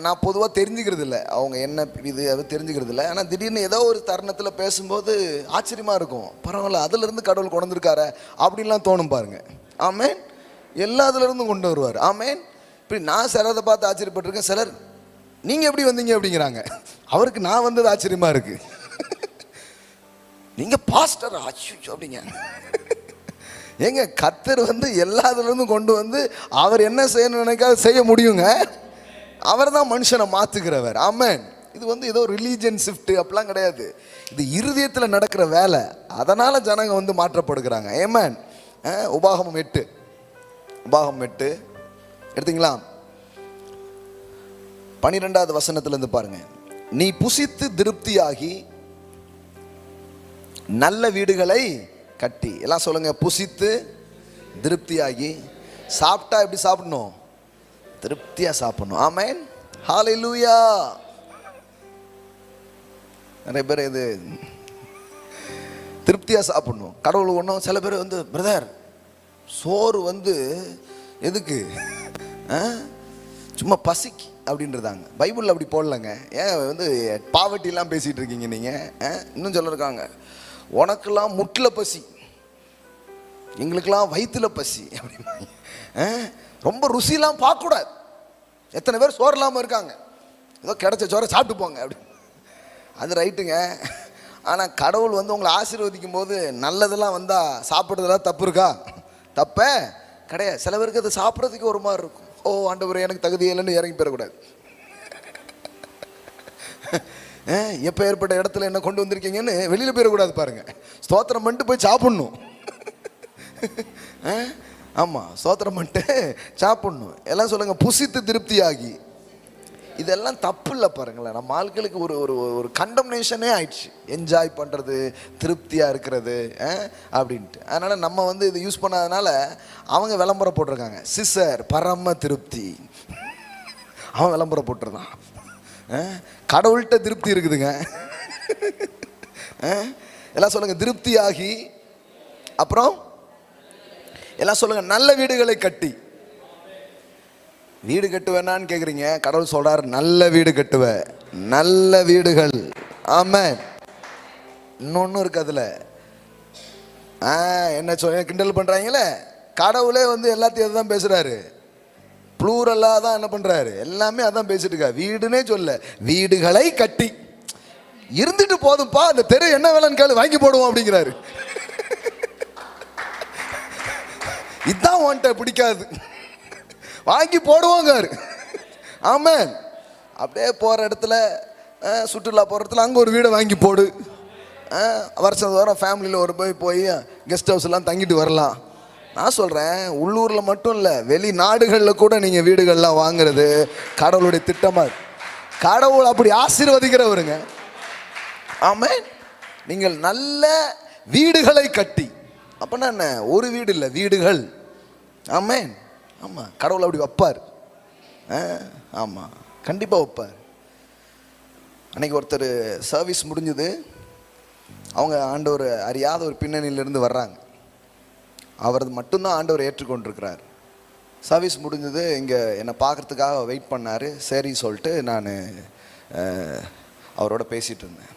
நான் பொதுவாக தெரிஞ்சுக்கிறது இல்லை, அவங்க என்ன இது அது தெரிஞ்சுக்கிறது இல்லை. ஆனால் திடீர்னு ஏதோ ஒரு தருணத்தில் பேசும்போது ஆச்சரியமாக இருக்கும். பரவாயில்ல, அதிலிருந்து கடவுள் கொண்டு வந்திருக்காரு அப்படின்லாம் தோணும் பாருங்கள். ஆமேன். எல்லாத்துலேருந்தும் கொண்டு வருவார். ஆமேன். இப்படி நான் சிலரை பார்த்து ஆச்சரியப்பட்டிருக்கேன். சிலர் நீங்கள் எப்படி வந்தீங்க அப்படிங்கிறாங்க. அவருக்கு நான் வந்தது ஆச்சரியமாக இருக்குது. நீங்கள் பாஸ்டர் ஆச்சு அப்படிங்க. ஏங்க, கர்த்தர் எல்லாத்துலேருந்தும் கொண்டு வந்து அவர் என்ன செய்யணும்னு நினைக்காத செய்ய முடியுங்க. அவர் தான் மனுஷனை மாற்றுகிறவர். ஆமென். இது ஏதோ ரிலீஜியன் ஷிஃப்ட் அப்படிலாம் கிடையாது. இது இருதயத்தில் நடக்கிற வேலை. அதனால் ஜனங்க மாற்றப்படுகிறாங்க. ஆமென். உபாகமம் 8 எடுத்தீங்களா? 12வது வசனத்திலிருந்து பாருங்க. நீ புசித்து திருப்தியாகி நல்ல வீடுகளை கட்டி. எல்லாம் சொல்லுங்க, புசித்து திருப்தியாகி. சாப்பிட்டா எப்படி சாப்பிடணும்? திருப்தியா சாப்பிடணும். ஆமென். ஹல்லேலூயா. நிறைய பேர் இது திருப்தியா சாப்பிடணும். கடவுள் ஒன்றும் சில பேர் பிரதர் சோறு எதுக்கு? சும்மா பசிக்கு அப்படின்றதாங்க. பைபிளில் அப்படி போடலங்க. ஏன் பாவர்ட்டிலாம் பேசிகிட்டு இருக்கீங்க நீங்கள்? இன்னும் சொல்லிருக்காங்க, உனக்கெல்லாம் முட்டில் பசி, எங்களுக்கெல்லாம் வயிற்றுல பசி அப்படிம்பாங்க. ரொம்ப ருசிலாம் பார்க்கக்கூடாது. எத்தனை பேர் சோறு இல்லாமல் இருக்காங்க, ஏதோ கிடைச்ச சோறை சாப்பிட்டு போங்க அப்படி. அது ரைட்டுங்க. ஆனால் கடவுள் உங்களை ஆசீர்வதிக்கும் போது நல்லதெல்லாம் வந்தால் சாப்பிட்றதெல்லாம் தப்பு இருக்கா? தப்பே கிடையாது. சில பேருக்கு அது சாப்பிட்றதுக்கு ஒரு மாதிரி இருக்கும். ஓ ஆண்டவரே, எனக்கு தகுதி இல்லைன்னு இறங்கி போயிடக்கூடாது. எப்போ ஏற்பட்ட இடத்துல என்ன கொண்டு வந்திருக்கீங்கன்னு வெளியில் போயிடக்கூடாது பாருங்க. ஸ்தோத்திரம் பண்ணிட்டு போய் சாப்பிட்ணும். ஆமாம், ஸ்தோத்திரம் பண்ணிட்டு சாப்பிட்ணும். எல்லாம் சொல்லுங்க, புசித்து திருப்தியாகி. இதெல்லாம் தப்பு இல்லை பாருங்களேன். நம்ம ஆட்களுக்கு ஒரு ஒரு ஒரு கண்டம்னேஷனே ஆயிடுச்சு. என்ஜாய் பண்ணுறது, திருப்தியாக இருக்கிறது அப்படின்ட்டு. அதனால் நம்ம இது யூஸ் பண்ணாதனால அவங்க விளம்பரம் போட்டிருக்காங்க. சிசர் பரம திருப்தி. அவன் விளம்பரம் போட்டிருந்தான். கடவுள்கிட்ட திருப்தி இருக்குதுங்க. எல்லாம் சொல்லுங்க, திருப்தியாகி. அப்புறம் எல்லாம் சொல்லுங்க, நல்ல வீடுகளை கட்டி. வீடு கட்டுவேனான்னு கேட்குறீங்க. கடவுள் சொல்றார், நல்ல வீடு கட்டுவ, நல்ல வீடுகள். ஆமென். இன்னொன்னு இருக்கு அதுல. என்ன சொல்ல கிண்டல் பண்றாங்களே, கடவுளே எல்லாத்தையும் தான் பேசுறாரு. ப்ளூரலாக தான் என்ன பண்ணுறாரு, எல்லாமே அதான் பேசிட்டு இருக்கா. வீடுன்னே சொல்ல, வீடுகளை கட்டி இருந்துட்டு போதும்ப்பா, அந்த தெரு என்ன வேலைன்னு கேளு, வாங்கி போடுவோம் அப்படிங்கிறாரு. இதுதான் உன்கிட்ட பிடிக்காது, வாங்கி போடுவோங்க. ஆமாம், அப்படியே போகிற இடத்துல, சுற்றுலா போகிற இடத்துல அங்கே ஒரு வீடை வாங்கி போடு. வருஷம் வர ஃபேமிலியில் ஒரு போய் கெஸ்ட் ஹவுஸ்லாம் தங்கிட்டு வரலாம். நான் சொல்கிறேன், உள்ளூரில் மட்டும் இல்லை, வெளிநாடுகளில் கூட நீங்கள் வீடுகள்லாம் வாங்குறது கடவுளுடைய திட்டமாக. கடவுள் அப்படி ஆசீர்வதிக்கிறவருங்க. ஆமாம், நீங்கள் நல்ல வீடுகளை கட்டி, அப்படின்னா என்ன, ஒரு வீடு இல்லை, வீடுகள். ஆமாம், ஆமாம், கடவுள் அப்படி வைப்பார். ஆமாம், கண்டிப்பாக வைப்பார். அன்றைக்கி ஒருத்தர் சர்வீஸ் முடிஞ்சது, அவங்க ஆண்டவர் அறியாத ஒரு பின்னணியிலேருந்து வர்றாங்க. அவரது மட்டும்தான் ஆண்டவர் ஏற்றுக்கொண்டிருக்கிறார். சர்வீஸ் முடிஞ்சது, இங்கே என்னை பார்க்குறதுக்காக வெயிட் பண்ணார். சரி சொல்லிட்டு நான் அவரோட பேசிகிட்டு இருந்தேன்.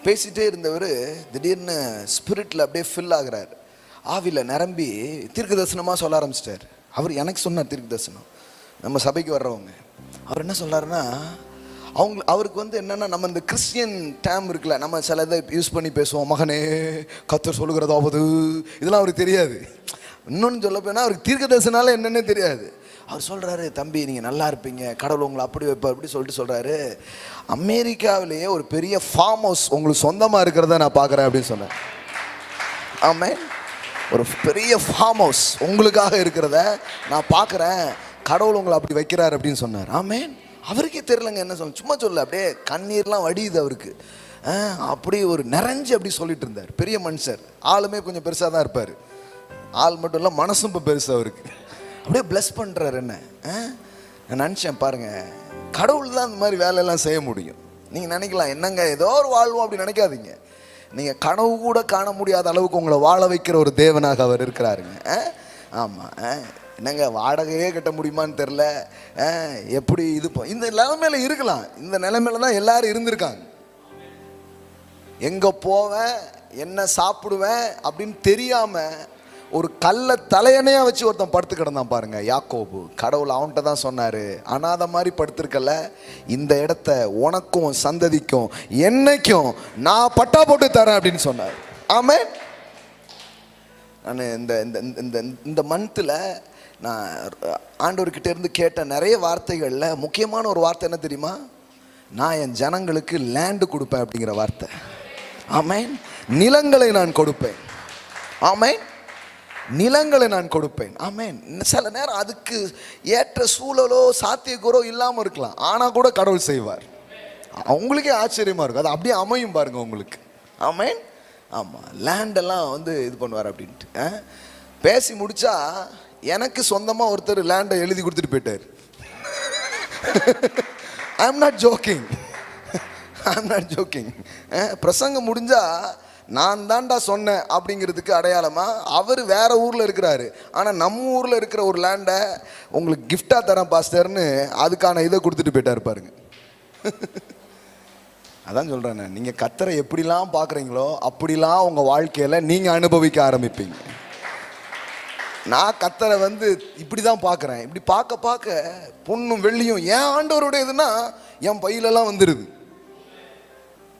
பேசிகிட்டே இருந்தவர் திடீர்னு ஸ்பிரிட்டில் அப்படியே ஃபில் ஆகிறார். ஆவியில் நிரம்பி தீர்க்க தரிசனமாக சொல்ல ஆரம்பிச்சிட்டார். அவர் எனக்கு சொன்னார் தீர்க்க தரிசனம், நம்ம சபைக்கு வர்றவங்க. அவர் என்ன சொன்னார்னா, அவருக்கு என்னென்னா, நம்ம இந்த கிறிஸ்டியன் டேம் இருக்குல்ல, நம்ம சில இதை யூஸ் பண்ணி பேசுவோம். மகனே கர்த்தர் சொல்லுகிறதாவது, இதெல்லாம் அவருக்கு தெரியாது. இன்னொன்று சொல்ல போனால் அவருக்கு தீர்க்க தரிசனால என்னென்னே தெரியாது. அவர் சொல்கிறாரு, தம்பி நீங்கள் நல்லா இருப்பீங்க, கடவுள் உங்களை அப்படி வைப்பார் அப்படி சொல்லிட்டு சொல்கிறாரு, அமெரிக்காவிலேயே ஒரு பெரிய ஃபார்ம் ஹவுஸ் உங்களுக்கு சொந்தமாக இருக்கிறத நான் பார்க்குறேன் அப்படின்னு சொன்னேன். ஆமாம், ஒரு பெரிய ஃபார்ம் ஹவுஸ் உங்களுக்காக இருக்கிறத நான் பார்க்குறேன், கடவுள் உங்களை அப்படி வைக்கிறார் அப்படின்னு சொன்னார். ஆமாம், அவருக்கே தெரியலங்க என்ன சொல்ல, சும்மா சொல்ல, அப்படியே கண்ணீர்லாம் வடியுது அவருக்கு. அப்படி ஒரு நிறைஞ்சு அப்படி சொல்லிட்டு இருந்தார். பெரிய மனுஷர், ஆளுமே கொஞ்சம் பெருசாக தான் இருப்பார். ஆள் மட்டும் இல்லை, மனசும் இப்போ பெருசு அவருக்கு. அப்படியே பிளஸ் பண்ணுறாரு. என்ன நான் நினச்சேன், பாருங்கள், கடவுள் தான் இந்த மாதிரி வேலையெல்லாம் செய்ய முடியும். நீங்கள் நினைக்கலாம், என்னங்க ஏதோ ஒரு வாழ்வோம் அப்படி நினைக்காதீங்க. நீங்கள் கனவு கூட காண முடியாத அளவுக்கு உங்களை வாழ வைக்கிற ஒரு தேவனாக அவர் இருக்கிறாருங்க. ஆமாம், என்னங்க வாடகையே கட்ட முடியுமான்னு தெரில, எப்படி இது இந்த நிலைமையில இருக்கலாம். இந்த நிலைமையில தான் எல்லாரும் இருந்திருக்காங்க. எங்கே போவேன், என்ன சாப்பிடுவேன் அப்படின்னு தெரியாமல் ஒரு கல்லை தலையணையாக வச்சு ஒருத்தன் படுத்து கிடந்தான் பாருங்க, யாக்கோபு. கடவுள் அவன்கிட்ட தான் சொன்னார், அனாதை மாதிரி படுத்திருக்கல, இந்த இடத்த உனக்கும் சந்ததிக்கும் என்னைக்கும் நான் பட்டா போட்டு தரேன் அப்படின்னு சொன்னார். ஆமாம், நான் இந்த மந்த்தில் நான் ஆண்டவர்கிட்ட இருந்து கேட்ட நிறைய வார்த்தைகளில் முக்கியமான ஒரு வார்த்தை என்ன தெரியுமா? நான் என் ஜனங்களுக்கு லேண்டு கொடுப்பேன் அப்படிங்கிற வார்த்தை. ஆமென், நிலங்களை நான் கொடுப்பேன். ஆமென், நிலங்களை நான் கொடுப்பேன். ஆமென். சில நேரம் அதுக்கு ஏற்ற சூழலோ சாத்தியக்கூறோ இல்லாமல் இருக்கலாம், ஆனால் கூட கடவுள் செய்வார். அவங்களுக்கே ஆச்சரியமாக இருக்கும், அது அப்படியே அமையும் பாருங்க உங்களுக்கு. ஆமென். ஆமாம், லேண்டெல்லாம் இது பண்ணுவார் அப்படின்ட்டு பேசி முடித்தா, எனக்கு சொந்தமாக ஒருத்தர் லேண்டை எழுதி கொடுத்துட்டு போயிட்டார். I am not jogging. பிரசங்கம் முடிஞ்சா நான் தான்டா சொன்னேன் அப்படிங்கிறதுக்கு அடையாளமா அவர் வேற ஊரில் இருக்கிறாரு, ஆனால் நம்ம ஊரில் இருக்கிற ஒரு லேண்டை உங்களுக்கு கிஃப்டாக தரேன் பாஸ்டர்னு அதுக்கான இதை கொடுத்துட்டு போயிட்டார் பாருங்க. அதான் சொல்கிறேன், நீங்கள் கர்த்தரை எப்படிலாம் பார்க்குறீங்களோ அப்படிலாம் உங்கள் வாழ்க்கையில் நீங்கள் அனுபவிக்க ஆரம்பிப்பீங்க. நான் கர்த்தரை இப்படி தான் பார்க்குறேன். இப்படி பார்க்க பார்க்க பொண்ணும் வெள்ளியும் என் ஆண்டவருடையதுன்னா என் பையிலெல்லாம் வந்துடுது.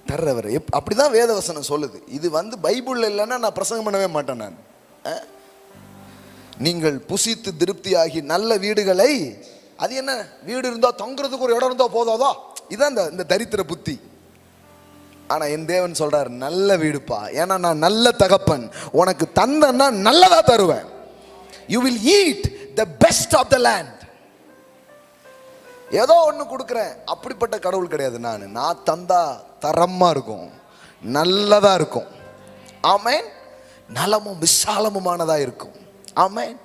தர்றவர் அப்படி தான் வேதவசனம் சொல்லுது. இது பைபிளில் இல்லைன்னா நான் பிரசங்கம் பண்ணவே மாட்டேன். நான் நீங்கள் புசித்து திருப்தியாகி நல்ல வீடுகளை, அது என்ன வீடு இருந்தால் தங்குறதுக்கு ஒரு இடம் இருந்தால் போதாதா, இதான் இந்த தரித்திர புத்தி. ஆனால் என் தேவன் சொல்றார், நல்ல வீடுப்பா, ஏன்னா நான் நல்ல தகப்பன், உனக்கு தந்தன்னா நல்லதா தருவேன். You will eat the best of the land. ஏதோ ஒன்று கொடுக்குறேன் அப்படிப்பட்ட கடவுள் கிடையாது. நான் தந்தா தரமாக இருக்கும், நல்லதாக இருக்கும். ஆமென். நலமும் விசாலமுமானதாக இருக்கும். ஆமென்.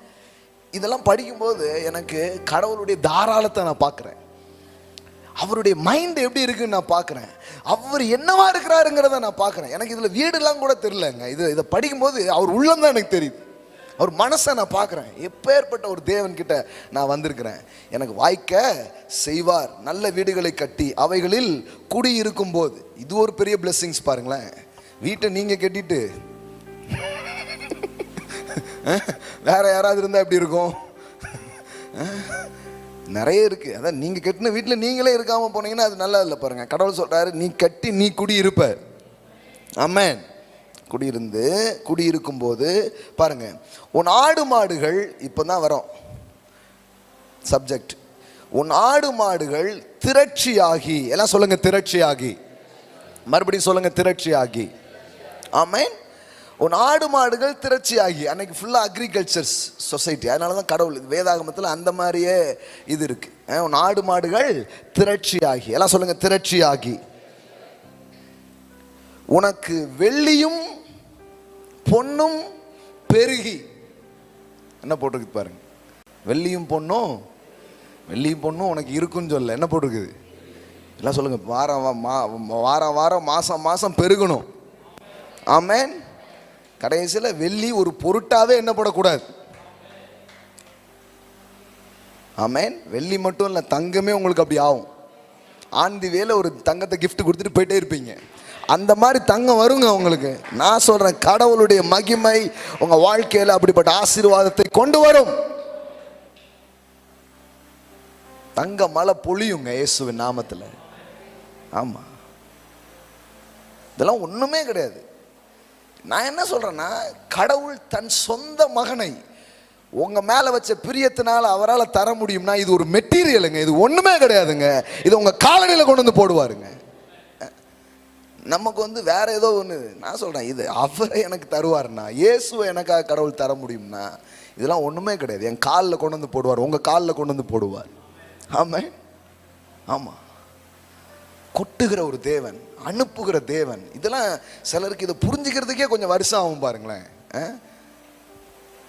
இதெல்லாம் படிக்கும்போது எனக்கு கடவுளுடைய தாராளத்தை நான் பார்க்குறேன். அவருடைய மைண்ட் எப்படி இருக்குன்னு நான் பார்க்குறேன். அவர் என்னவா இருக்கிறாருங்கிறத நான் பார்க்குறேன். எனக்கு இதில் வீடுலாம் கூட தெரியலங்க. இதை படிக்கும்போது அவர் உள்ளம் தான் எனக்கு தெரியுது. அவர் மனசை நான் பார்க்குறேன். எப்பேற்பட்ட ஒரு தேவன்கிட்ட நான் வந்திருக்கிறேன். எனக்கு வாய்க்க செய்வார், நல்ல வீடுகளை கட்டி அவைகளில் குடியிருக்கும் போது. இது ஒரு பெரிய பிளெஸ்ஸிங்ஸ் பாருங்களேன். வீட்டை நீங்கள் கட்டிட்டு வேற யாராவது இருந்தால் எப்படி இருக்கும்? நிறைய இருக்கு. அதான் நீங்க கட்டின வீட்டில் நீங்களே இருக்காம போனீங்கன்னா அது நல்லா இல்லை. பாருங்க, கடவுள் சொல்றாரு, நீ கட்டி நீ குடியிருப்ப. ஆமென். குடியிருக்கும் போது பாருங்க, உன் ஆடு மாடுகள், இப்பதான் வரும் சப்ஜெக்ட், உன் ஆடு மாடுகள் திரட்சியாகி, எல்லாம் சொல்லுங்க திரட்சியாகி, மறுபடியும் சொல்லுங்க திரட்சியாகி. ஆமென். உன் ஆடு மாடுகள் திரட்சியாகி. அன்னைக்கு ஃபுல்லாக அக்ரிகல்ச்சர் சொசைட்டி, அதனால தான் கடவுள் வேதாகமத்தில் அந்த மாதிரியே இது இருக்கு. உன் ஆடு மாடுகள் திரட்சியாகி, எல்லாம் சொல்லுங்க திரட்சியாகி. உனக்கு வெள்ளியும் பொன்னும் பெருகி. என்ன போட்டிருக்கு பாருங்க, வெள்ளியும் பொன்னும் உனக்கு இருக்குன்னு சொல்ல. என்ன போட்டிருக்குது? எல்லாம் சொல்லுங்க, வாரம் மாசம் பெருகணும். ஆமென். கடைசியில் வெள்ளி ஒரு பொருட்டாவே என்ன போடக்கூடாது. ஆமென். வெள்ளி மட்டும் இல்லை, தங்கமே உங்களுக்கு அப்படி ஆகும். ஆந்தி வேலை ஒரு தங்கத்தை கிஃப்ட் கொடுத்துட்டு போயிட்டே இருப்பீங்க. அந்த மாதிரி தங்கம் வருங்க உங்களுக்கு. நான் சொல்றேன், கடவுளுடைய மகிமை உங்க வாழ்க்கையில் அப்படிப்பட்ட ஆசீர்வாதத்தை கொண்டு வரும். தங்க மழை பொழியுங்க இயேசுவின் நாமத்தில். ஆமா, இதெல்லாம் ஒண்ணுமே கிடையாது. நான் என்ன சொல்றேன்னா, கடவுள் தன் சொந்த மகனை உங்க மேல வச்ச பிரியத்தினால அவரால் தர முடியும்னா இது ஒரு மெட்டீரியலுங்க, இது ஒண்ணுமே கிடையாதுங்க. இது உங்க காலடியில் கொண்டு வந்து போடுவாருங்க. நமக்கு வந்து வேற ஏதோ ஒன்று. நான் சொல்றேன், இது அவரை எனக்கு தருவாருன்னா, இயேசுவை எனக்காக கடவுள் தர முடியும்னா இதெல்லாம் ஒண்ணுமே கிடையாது. என் காலில் கொண்டு வந்து போடுவார், உங்க காலில் கொண்டு வந்து போடுவார். ஆமா ஆமா, கொட்டுகிற ஒரு தேவன், அனுப்புகிற தேவன். இதெல்லாம் சிலருக்கு இதை புரிஞ்சுக்கிறதுக்கே கொஞ்சம் வருஷம் ஆகும் பாருங்களேன்.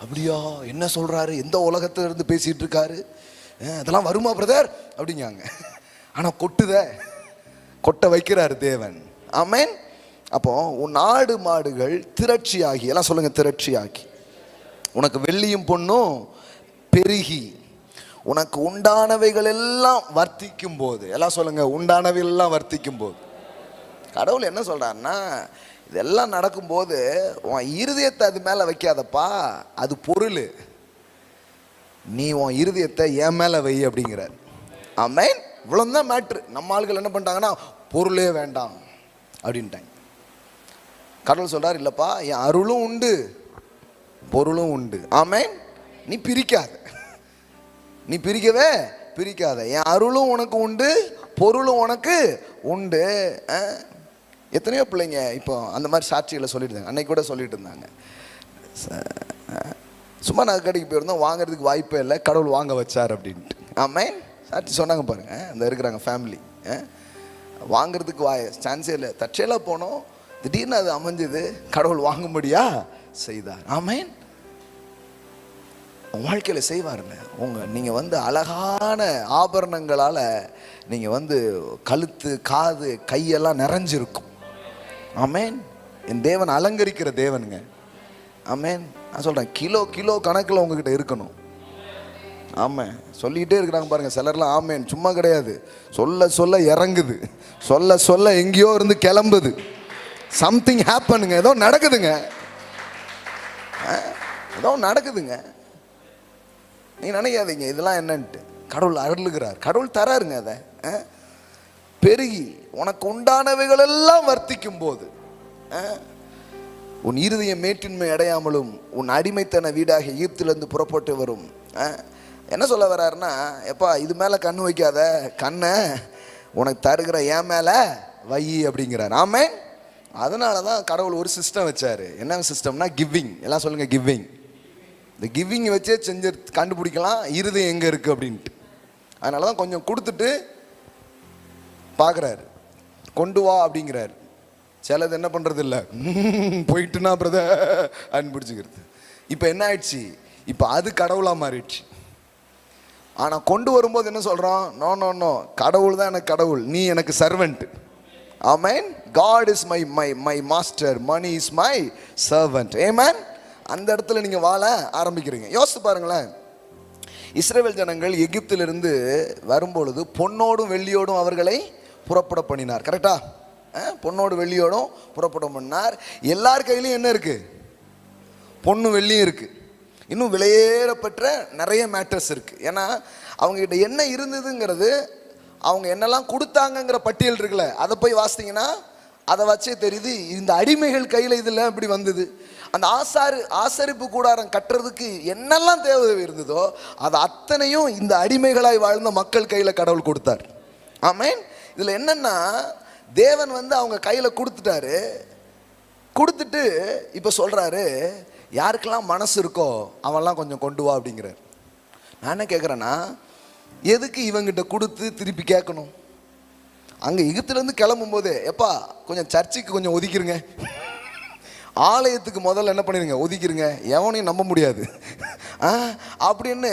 அப்படியா, என்ன சொல்றாரு, எந்த உலகத்துல இருந்து பேசிட்டு இருக்காரு, அதெல்லாம் வருமா பிரதர் அப்படிங்காங்க. ஆனா கொட்ட வைக்கிறாரு தேவன். ஆமென். அப்போ உன் ஆடு மாடுகள் திரட்சியாகி, எல்லாம் சொல்லுங்க திரட்சியாகி. உனக்கு வெள்ளியும் பொன்னும் பெருகி, உனக்கு உண்டானவைகள் எல்லாம் வர்த்திக்கும் போது, எல்லாம் சொல்லுங்க உண்டானவைகள் எல்லாம் வர்த்திக்கும் போது. கடவுள் என்ன சொல்றாருன்னா, இதெல்லாம் நடக்கும்போது உன் இருதயத்தை அது மேல வைக்காதப்பா, அது பொருள், நீ உன் இருதயத்தை என் மேல வை அப்படிங்கிறார். ஆமென். இவ்வளவுதான் மேட்ரு. நம்ம ஆளுகள் என்ன பண்ணிட்டாங்கன்னா, பொருளே வேண்டாம் அப்படின்ட்டாங்க. கடவுள் சொல்றாரு, இல்லப்பா, என் அருளும் உண்டு பொருளும் உண்டு. ஆமென். நீ பிரிக்காத. என் அருளும் உனக்கு உண்டு, பொருளும் உனக்கு உண்டு. எத்தனையோ பிள்ளைங்க இப்போ அந்த மாதிரி சாட்சிகளை சொல்லிட்டு இருந்தாங்க. அன்னைக்கு கூட சொல்லிட்டு இருந்தாங்க, சும்மா நான் கடைக்கு போயிருந்தோம், வாங்குறதுக்கு வாய்ப்பே இல்லை, கடவுள் வாங்க வச்சார் அப்படின்ட்டு. ஆமென். சாட்சி சொன்னாங்க பாருங்க. அந்த இருக்கிறாங்க ஃபேமிலி, வாங்குறதுக்கு சான்ஸே இல்லை, தற்செயலாக போனோம், திடீர்னு அது அமைஞ்சது, கடவுள் வாங்கும்படியா செய்தார். ஆமென். வாழ்க்கையில் செய்வாருங்க. நீங்கள் வந்து அழகான ஆபரணங்களால் நீங்கள் வந்து கழுத்து காது கையெல்லாம் நிறைஞ்சிருக்கும். ஆமென். என் தேவன் அலங்கரிக்கிற தேவனுங்க. ஆமென். நான் சொல்கிறேன், கிலோ கணக்கில் உங்ககிட்ட இருக்கணும். ஆமாம், சொல்லிக்கிட்டே இருக்கிறாங்க பாருங்க சிலர்லாம். ஆமேன். சும்மா கிடையாது, சொல்ல இறங்குது, சொல்ல எங்கேயோ இருந்து கிளம்புது. சம்திங் ஹேப்பனுங்க, ஏதோ நடக்குதுங்க. நீ நினைக்காதீங்க இதெல்லாம் என்னன்ட்டு. கடவுள் அருளுகிறார், கடவுள் தராருங்க. அதை பெருகி உனக்கு உண்டானவைகள் எல்லாம் வர்த்திக்கும் போது, உன் இருதயம் மேட்டின்மை அடையாமலும் உன் அடிமைத்தன வீடாக ஈர்த்திலிருந்து புறப்பட்டு வரும். என்ன சொல்ல வர்றாருன்னா, எப்பா இது மேலே கண்ணு வைக்காத, கண்ணை உனக்கு தருகிற என் மேலே வை அப்படிங்கிறார். ஆமென். அதனால தான் கடவுள் ஒரு சிஸ்டம் வச்சார். என்ன சிஸ்டம்னா கிவிங். எல்லாம் சொல்லுங்கள் கிவிங். இந்த கிவிங் வச்சே செஞ்சு கண்டுபிடிக்கலாம் இருதயம் எங்கே இருக்குது அப்படின்ட்டு. அதனால தான் கொஞ்சம் கொடுத்துட்டு பார்க்குறாரு, கொண்டு வா அப்படிங்கிறாரு. சிலது என்ன பண்ணுறது இல்லை, போயிட்டுனா பிரதர் அப்படின்னு பிடிச்சிக்கிறது. இப்போ என்ன ஆயிடுச்சு, இப்போ அது கடவுளாக மாறிடுச்சு. ஆனால் கொண்டு வரும்போது என்ன சொல்கிறோம், நோ கடவுள் தான் எனக்கு கடவுள், நீ எனக்கு servant. Amen. God is my master, money is my servant. Amen. அந்த இடத்துல நீங்கள் வாழ ஆரம்பிக்கிறீங்க. யோசித்து பாருங்களேன், இஸ்ரவேல் ஜனங்கள் எகிப்திலிருந்து வரும்பொழுது பொன்னோடும் வெள்ளியோடும் அவர்களை புறப்பட பண்ணினார். கரெக்டா? பொன்னோடு வெள்ளியோடும் புறப்பட பண்ணினார். எல்லார் கையிலையும் என்ன இருக்குது, பொண்ணு வெள்ளியும் இருக்குது. இன்னும் விலையேறப்பட்ட நிறைய மேட்டர்ஸ் இருக்குது. ஏன்னா அவங்ககிட்ட என்ன இருந்ததுங்கிறது, அவங்க என்னெல்லாம் கொடுத்தாங்கங்கிற பட்டியல் இருக்குல்ல, அதை போய் வாசித்தீங்கன்னா அதை வச்சே தெரியுது இந்த அடிமைகள் கையில் இதெல்லாம் எப்படி வந்தது. அந்த ஆசரிப்பு கூடாரம் கட்டுறதுக்கு என்னெல்லாம் தேவை இருந்ததோ அது அத்தனையும் இந்த அடிமைகளாய் வாழ்ந்த மக்கள் கையில் கடவுள் கொடுத்தார். ஆமென். இதில் என்னன்னா, தேவன் அவங்க கையில் கொடுத்துட்டாரு. கொடுத்துட்டு இப்போ சொல்கிறாரு, யாருக்கெல்லாம் மனசு இருக்கோ அவன்லாம் கொஞ்சம் கொண்டு வா அப்படிங்கிறார். நான் என்ன கேட்குறேன்னா, எதுக்கு இவங்கிட்ட கொடுத்து திருப்பி கேட்கணும்? அங்கே எகிப்துலேருந்து கிளம்பும் போதே, எப்பா கொஞ்சம் சர்ச்சுக்கு கொஞ்சம் ஒதுக்கிருங்க, ஆலயத்துக்கு முதல்ல என்ன பண்ணிடுங்க, ஒதுக்கிருங்க, எவனையும் நம்ப முடியாது அப்படின்னு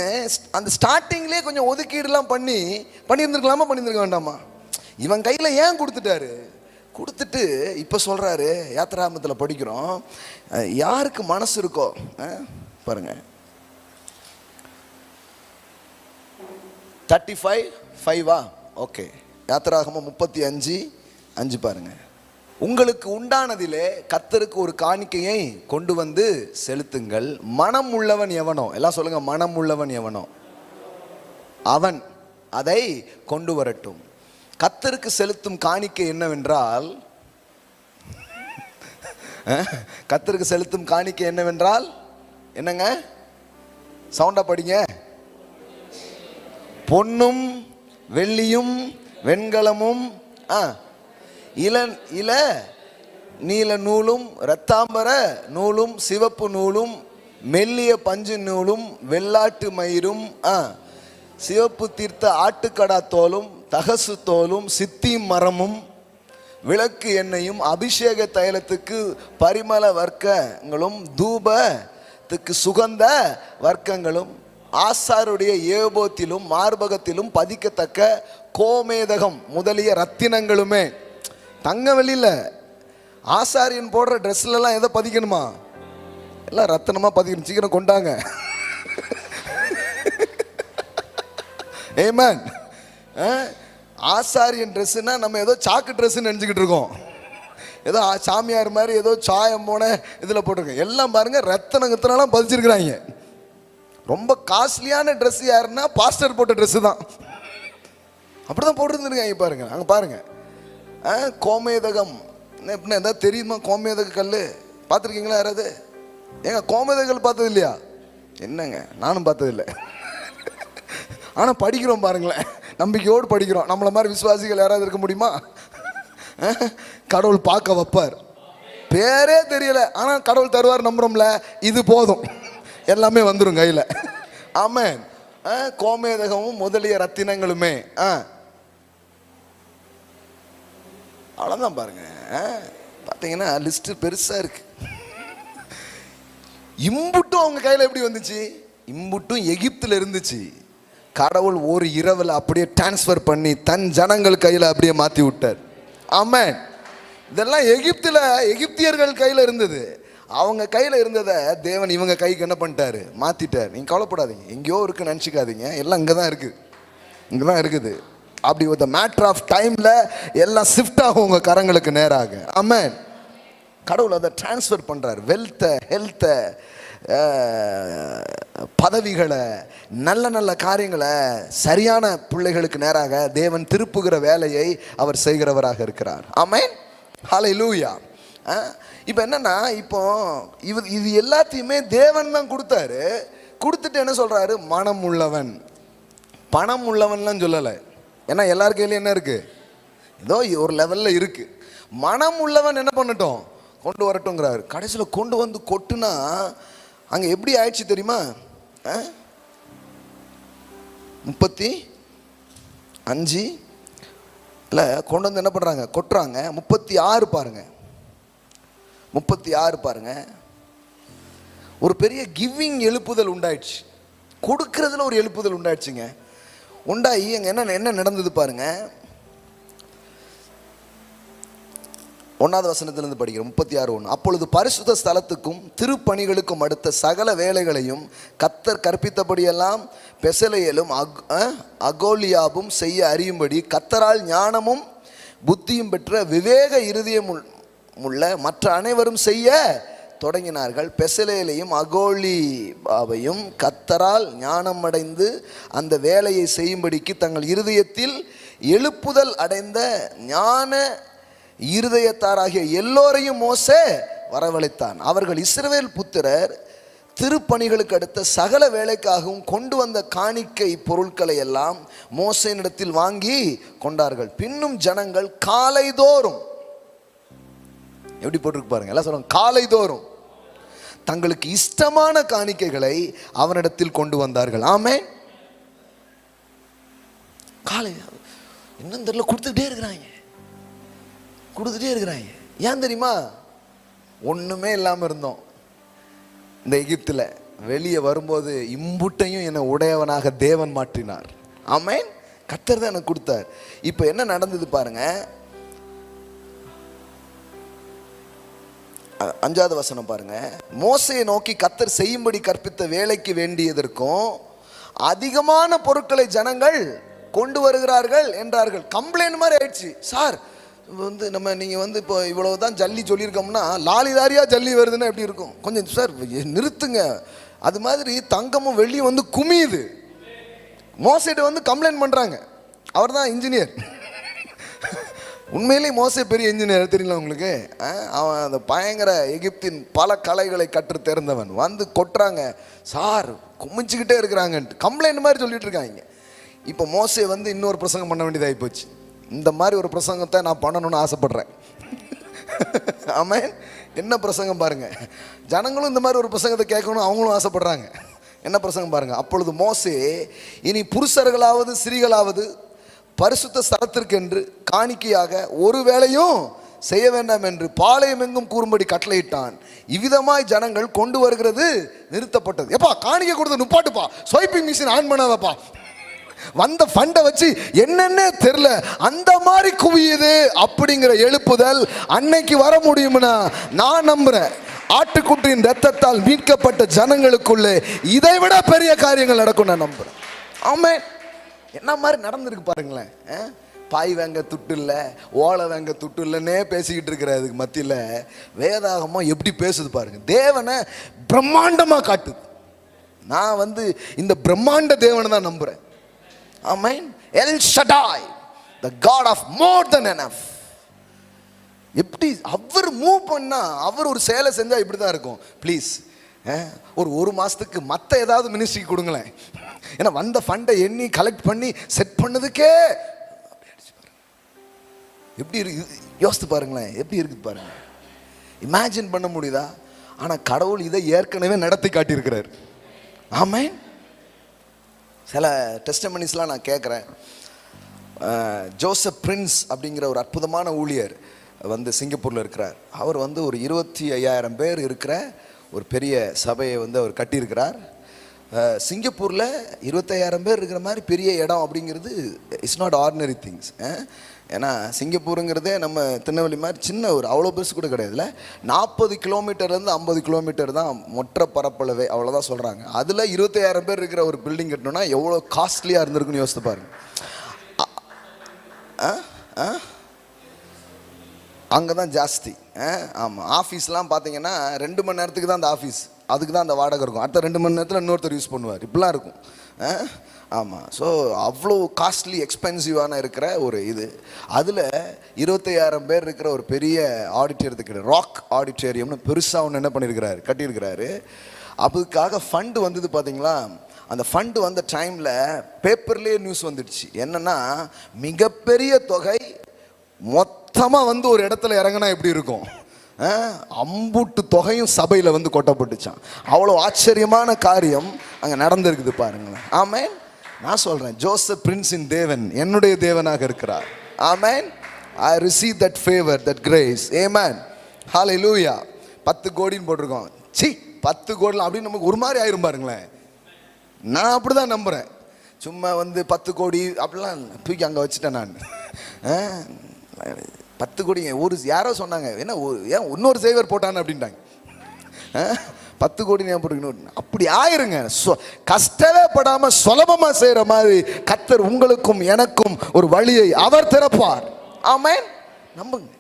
அந்த ஸ்டார்டிங்லேயே கொஞ்சம் ஒதுக்கீடுலாம் பண்ணியிருந்துருக்கலாமா, பண்ணியிருந்துருக்க வேண்டாமா? இவன் கையில் ஏன் கொடுத்துட்டாரு? கொடுத்துட்டு இப்போ சொல்கிறாரு, யாத்திராகமத்தில் படிக்கிறோம், யாருக்கு மனசு இருக்கோ பாருங்க, 35:5 ஓகே, யாத்திராகமம் 35:5 பாருங்க. உங்களுக்கு உண்டானதிலே கர்த்தருக்கு ஒரு காணிக்கையை கொண்டு வந்து செலுத்துங்கள். மனம் உள்ளவன் எவனோ, எல்லாம் சொல்லுங்க, மனம் உள்ளவன் எவனோ அவன் அதை கொண்டு வரட்டும். கர்த்தருக்கு செலுத்தும் காணிக்கை என்னவென்றால், கர்த்தருக்கு செலுத்தும் காணிக்கை என்னவென்றால் என்னங்க? சவுண்டா படிங்க. பொன்னும் வெள்ளியும் வெண்கலமும் இள நீல நூலும் இரத்தாம்பர நூலும் சிவப்பு நூலும் மெல்லிய பஞ்சு நூலும் வெள்ளாட்டு மயிரும் சிவப்பு தீர்த்த ஆட்டுக்கடா தோலும் தகசு தோலும் சித்திம் மரமும் விளக்கு எண்ணெயும் அபிஷேக தைலத்துக்கு பரிமள வர்க்கங்களும் தூபத்துக்கு சுகந்த வர்க்கங்களும் ஆசாருடைய ஏபோத்திலும் மார்பகத்திலும் பதிக்கத்தக்க கோமேதகம் முதலிய ரத்தினங்களுமே. தங்க வெளியில் ஆசாரியன் போடுற ட்ரெஸ்லாம் எதை பதிக்கணுமா? எல்லாம் ரத்தினமா பதிக்கணும். சீக்கிரம் கொண்டாங்க. ஆமென். ஆசாரியன் ட்ரெஸ்ஸுன்னா நம்ம ஏதோ சாக்கு ட்ரெஸ்ஸுன்னு நினச்சிக்கிட்டு இருக்கோம். ஏதோ சாமியார் மாதிரி ஏதோ சாயம் போன இதில் போட்டிருக்கோம். எல்லாம் பாருங்க ரத்தனங்கத்தினெல்லாம் பதிச்சிருக்கிறாங்க. ரொம்ப காஸ்ட்லியான ட்ரெஸ் யாருன்னா பாஸ்டர் போட்ட ட்ரெஸ்ஸு தான். அப்படி தான் போட்டுருந்துருக்காங்க பாருங்க. அங்கே பாருங்க, கோமேதகம் எப்படின்னா எதாவது தெரியுமா? கோமேதக கல் பார்த்துருக்கீங்களா யாராவது? ஏங்க கோமேதக கல் பார்த்தது இல்லையா? என்னங்க, நானும் பார்த்ததில்லை. ஆனால் படிக்கிறோம் பாருங்களேன், நம்பிக்கையோடு படிக்கிறோம். நம்மளை மாதிரி விசுவாசிகள் யாராவது இருக்க முடியுமா? கடவுள் பார்க்க வைப்பார். பேரே தெரியல, ஆனால் கடவுள் தருவார், நம்புறோம்ல. இது போதும், எல்லாமே வந்துடும் கையில். ஆமென். கோமேதகமும் முதலிய ரத்தினங்களுமே. அவ்வளோதான் பாருங்க. பார்த்தீங்கன்னா லிஸ்ட்டு பெருசாக இருக்கு. இம்புட்டும் அவங்க கையில் எப்படி வந்துச்சு? இம்புட்டும் எகிப்தில் இருந்துச்சு. கடவுள் ஒரு இரவில் அப்படியே டிரான்ஸ்ஃபர் பண்ணி தன் ஜனங்கள் கையில் அப்படியே மாற்றி விட்டார். ஆமென். இதெல்லாம் எகிப்தியர்கள் கையில் இருந்தது. அவங்க கையில் இருந்ததை தேவன் இவங்க கைக்கு என்ன பண்ணிட்டாரு? மாற்றிட்டார். நீங்கள் கவலைப்படாதீங்க, எங்கேயோ இருக்குன்னு நினச்சிக்காதீங்க. எல்லாம் இங்கே தான் இருக்குது, இங்கே தான் இருக்குது. அப்படி ஒரு மேட்டர் ஆஃப் டைமில் எல்லாம் ஷிஃப்ட் ஆகும் உங்கள் கரங்களுக்கு நேராக. ஆமென். கடவுள் அதை டிரான்ஸ்ஃபர் பண்ணுறார். வெல்த்தை, ஹெல்த்தை, பதவிகளை, நல்ல நல்ல காரியங்களை சரியான பிள்ளைகளுக்கு நேராக தேவன் திருப்புகிற வேலையை அவர் செய்கிறவராக இருக்கிறார். ஆமென். ஹல்லேலூயா. இப்போ என்னன்னா, இப்போ இது எல்லாத்தையுமே தேவன் தான் கொடுத்தாரு. கொடுத்துட்டு என்ன சொல்றாரு? மனம் உள்ளவன். பணம் உள்ளவன்லாம் சொல்லலை. ஏன்னா எல்லார் கையிலும் என்ன இருக்கு? ஏதோ ஒரு லெவலில் இருக்கு. மனம் உள்ளவன் என்ன பண்ணட்டும்? கொண்டு வரட்டும்ங்கிறாரு. கடைசியில் கொண்டு வந்து கொட்டுனா அங்கே எப்படி ஆயிடுச்சு தெரியுமா? 35 கொண்டு வந்து என்ன பண்ணுறாங்க? கொட்டுறாங்க. 36 பாருங்க, 36 பாருங்க. ஒரு பெரிய கிவிங் எழுப்புதல் உண்டாயிடுச்சு. கொடுக்கறதுல ஒரு எழுப்புதல் உண்டாயிடுச்சுங்க. உண்டாகி அங்கே என்ன நடந்தது பாருங்க. 1வது வசனத்திலிருந்து படிக்கிறோம். 36:1. அப்பொழுது பரிசுத்த ஸ்தலத்துக்கும் திருப்பணிகளுக்கும் அடுத்த சகல வேலைகளையும் கர்த்தர் கற்பித்தபடியெல்லாம் பெசலேயலும் அகோலியாபும் செய்ய அறியும்படி கர்த்தரால் ஞானமும் புத்தியும் பெற்ற விவேக இருதயம் உள்ள மற்ற அனைவரும் செய்ய தொடங்கினார்கள். பெசலேலையும் அகோலிபாவையும் கர்த்தரால் ஞானம் அடைந்து அந்த வேலையை செய்யும்படிக்கு தங்கள் இருதயத்தில் எழுப்புதல் அடைந்த ஞான இருதயத்தாராகிய எல்லோரையும் மோசே வரவழைத்தான். அவர்கள் இஸ்ரவேல் புத்திரர் திருப்பணிகளுக்கு அடுத்த சகல வேலைக்காகவும் கொண்டு வந்த காணிக்கை பொருட்களை எல்லாம் மோசேனிடத்தில் வாங்கி கொண்டார்கள். பின்னும் ஜனங்கள் காலைதோறும், எப்படி போட்டிருக்கு பாருங்க, எல்லாம் சொல்லுவாங்க, காலைதோறும் தங்களுக்கு இஷ்டமான காணிக்கைகளை அவனிடத்தில் கொண்டு வந்தார்கள். ஆமென். காலை இன்னும் தெரியல, கொடுத்துட்டே இருக்கிறாங்க. ஏன் தெரியுமா? ஒண்ணுமே இல்லாம இருந்தோம் இந்த எகிப்துல. வெளியே வரும்போது இம்புட்டையும் என்னை உடையவனாக தேவன் மாற்றினார். ஆமென். கர்த்தர் தான் எனக்கு கொடுத்தார். இப்ப என்ன நடந்தது பாருங்க. 5வது வசனம் பாருங்க. மோசேயை நோக்கி கர்த்தர் செய்யும்படி கற்பித்த வேலைக்கு வேண்டியதற்கும் அதிகமான பொருட்களை ஜனங்கள் கொண்டு வருகிறார்கள் என்றார்கள். கம்ப்ளைண்ட் மாதிரி ஆயிடுச்சு. சார் நீங்கள் இப்போ இவ்வளவுதான் ஜல்லி சொல்லியிருக்கோம்னா லாரியா ஜல்லி வருதுன்னா எப்படி இருக்கும்? கொஞ்சம் சார் நிறுத்துங்க. அது மாதிரி தங்கமும் வெள்ளியும் குமியுது. மோசேட்ட கம்ப்ளைண்ட் பண்ணுறாங்க. அவர் தான் இன்ஜினியர். உண்மையிலேயே மோசே பெரிய இன்ஜினியர் தெரியல உங்களுக்கு. அவன் அந்த பயங்கர எகிப்தின் பல கலைகளை கற்று தேர்ந்தவன். கொட்டுறாங்க, சார் குமிச்சுக்கிட்டே இருக்கிறாங்கன்ட்டு கம்ப்ளைண்ட் மாதிரி சொல்லிட்டு இருக்காங்க. இப்போ மோசே இன்னொரு பிரசங்கம் பண்ண வேண்டியதாகி போச்சு. இந்த மாதிரி ஒரு பிரசங்கத்தை நான் பண்ணணும்னு ஆசைப்படுறேன். ஆமென். என்ன பிரசங்கம் பாருங்க. ஜனங்களும் இந்த மாதிரி ஒரு பிரசங்கத்தை கேட்கணும் அவங்களும் ஆசைப்படுறாங்க. என்ன பிரசங்கம் பாருங்க. அப்பொழுது மோசே, இனி புருஷர்களாவது ஸ்திரீகளாவது பரிசுத்த ஸ்தலத்திற்கென்று காணிக்கையாக ஒரு வேளையும் செய்ய வேண்டாம் என்று பாளையம் எங்கும் கூறும்படி கட்டளையிட்டான். இவ்விதமாய் ஜனங்கள் கொண்டு வருகிறது நிறுத்தப்பட்டது. எப்பா காணிக்கை கொடுத்து நுப்பாட்டுப்பா, ஸ்வைப்பிங் மிஷின் ஆன் பண்ணாதப்பா, வந்த ஃபண்டை வச்சு என்னென்ன தெரியல அந்த மாதிரி குவியுது அப்படிங்கிற எழுப்புதல் அன்னைக்கு வர முடியும்னா நான் நம்புறேன். ஆட்டுக்குட்டியின் ரத்தத்தால் மீட்கப்பட்ட ஜனங்களுக்குள்ளே இதை விட பெரிய காரியங்கள் நடக்கும் நான் நம்புறேன். ஆமென். என்ன மாதிரி நடந்திருக்கு பாருங்களேன். பாய் வேங்க துட்டு இல்லை, ஓலை வேங்க துட்டு இல்லைன்னே பேசிக்கிட்டு இருக்கிறதுக்கு மத்தியில் வேதாகமாக எப்படி பேசுது பாருங்க. தேவனை பிரம்மாண்டமாக காட்டுது. நான் இந்த பிரம்மாண்ட தேவனை தான் நம்புறேன். Amen. El Shaddai, the God of more than enough. எப்படி அவர் மூவ் பண்ணா, அவர் ஒரு செயலை செஞ்சா இப்படி தான் இருக்கும். ப்ளீஸ் ஒரு மாசத்துக்கு மற்ற ஏதாவது மினிஸ்ட்ரிக்கு கொடுங்களேன். ஏன்னா வந்த ஃபண்டை எண்ணி கலெக்ட் பண்ணி செட் பண்ணதுக்கே எப்படி இருக்கு யோசித்து பாருங்களேன். எப்படி இருக்குது பாருங்க. இமேஜின் பண்ண முடியுதா? ஆனால் கடவுள் இதை ஏற்கனவே நடத்தி காட்டியிருக்கிறார். ஆமென். சில டெஸ்டமனிஸ்லாம் நான் கேட்குறேன். ஜோசப் பிரின்ஸ் அப்படிங்கிற ஒரு அற்புதமான ஊழியர் சிங்கப்பூரில் இருக்கிறார். அவர் ஒரு 25,000 பேர் இருக்கிற ஒரு பெரிய சபையை அவர் கட்டியிருக்கிறார். சிங்கப்பூரில் 25,000 பேர் இருக்கிற மாதிரி பெரிய இடம் அப்படிங்கிறது இட்ஸ் நாட் ஆர்டினரி திங்ஸ். ஏன்னா சிங்கப்பூருங்கிறதே நம்ம திருநெல்வேலி மாதிரி சின்ன ஒரு அவ்வளோ பெருசு கூட கிடையாதுல்ல. 40 கிலோமீட்டர்லேருந்து 50 கிலோமீட்டர் தான் மொற்ற பரப்பளவே, அவ்வளோதான் சொல்கிறாங்க. அதில் 25,000 பேர் இருக்கிற ஒரு பில்டிங் கட்டணும்னா எவ்வளோ காஸ்ட்லியாக இருந்திருக்குன்னு யோசித்து பாருங்க. அங்கே தான் ஜாஸ்தி. ஆமாம். ஆஃபீஸ்லாம் பார்த்தீங்கன்னா 2 மணி நேரத்துக்கு தான் அந்த ஆஃபீஸ், அதுக்கு தான் அந்த வாடகை இருக்கும். அடுத்த 2 மணி நேரத்தில் இன்னொருத்தர் யூஸ் பண்ணுவார். இப்படிலாம் இருக்கும். ஆமாம். ஸோ அவ்வளோ காஸ்ட்லி எக்ஸ்பென்சிவான இருக்கிற ஒரு இது. அதில் 25,000 பேர் இருக்கிற ஒரு பெரிய ஆடிட்டோரியத்துக்கு ராக் ஆடிட்டோரியம்னு பெருசாக ஒன்று என்ன பண்ணியிருக்கிறாரு, கட்டியிருக்கிறாரு. அதுக்காக ஃபண்டு வந்தது பார்த்தீங்களா. அந்த ஃபண்டு வந்த டைமில் பேப்பர்லேயே நியூஸ் வந்துடுச்சு. என்னென்னா மிகப்பெரிய தொகை மொத்தமாக ஒரு இடத்துல இறங்கினா எப்படி இருக்கும், அம்புட்டு தொகையும் சபையில் கொட்டப்பட்டுச்சான். அவ்வளோ ஆச்சரியமான காரியம் அங்கே நடந்திருக்குது பாருங்களேன். ஆமென். நான் சொல்கிறேன், ஜோசப் பிரின்ஸின் தேவன் என்னுடைய தேவனாக இருக்கிறார். Amen. I receive that favour, that grace. Amen. Hallelujah. 10 கோடின்னு போட்டிருக்கோம். 10 கோடிலாம் அப்படின்னு நமக்கு ஒரு மாதிரி ஆயிரும் பாருங்களேன். நான் அப்படி தான் நம்புகிறேன். சும்மா 10 கோடி அப்படிலாம் தூக்கி அங்கே வச்சுட்டேன் நான். 10 கோடி ஒரு யாரோ சொன்னாங்க, என்ன ஏன் இன்னொரு சேவர் போட்டான்னு அப்படின்ட்டாங்க. 10 கோடி ஏன் போட்டுக்கணும்? அப்படி ஆயிருங்க. கஷ்டவே படாம சுலபமா செய்யற மாதிரி கர்த்தர் உங்களுக்கும் எனக்கும் ஒரு வழியை அவர் திறப்பார். ஆமென். நம்புங்க.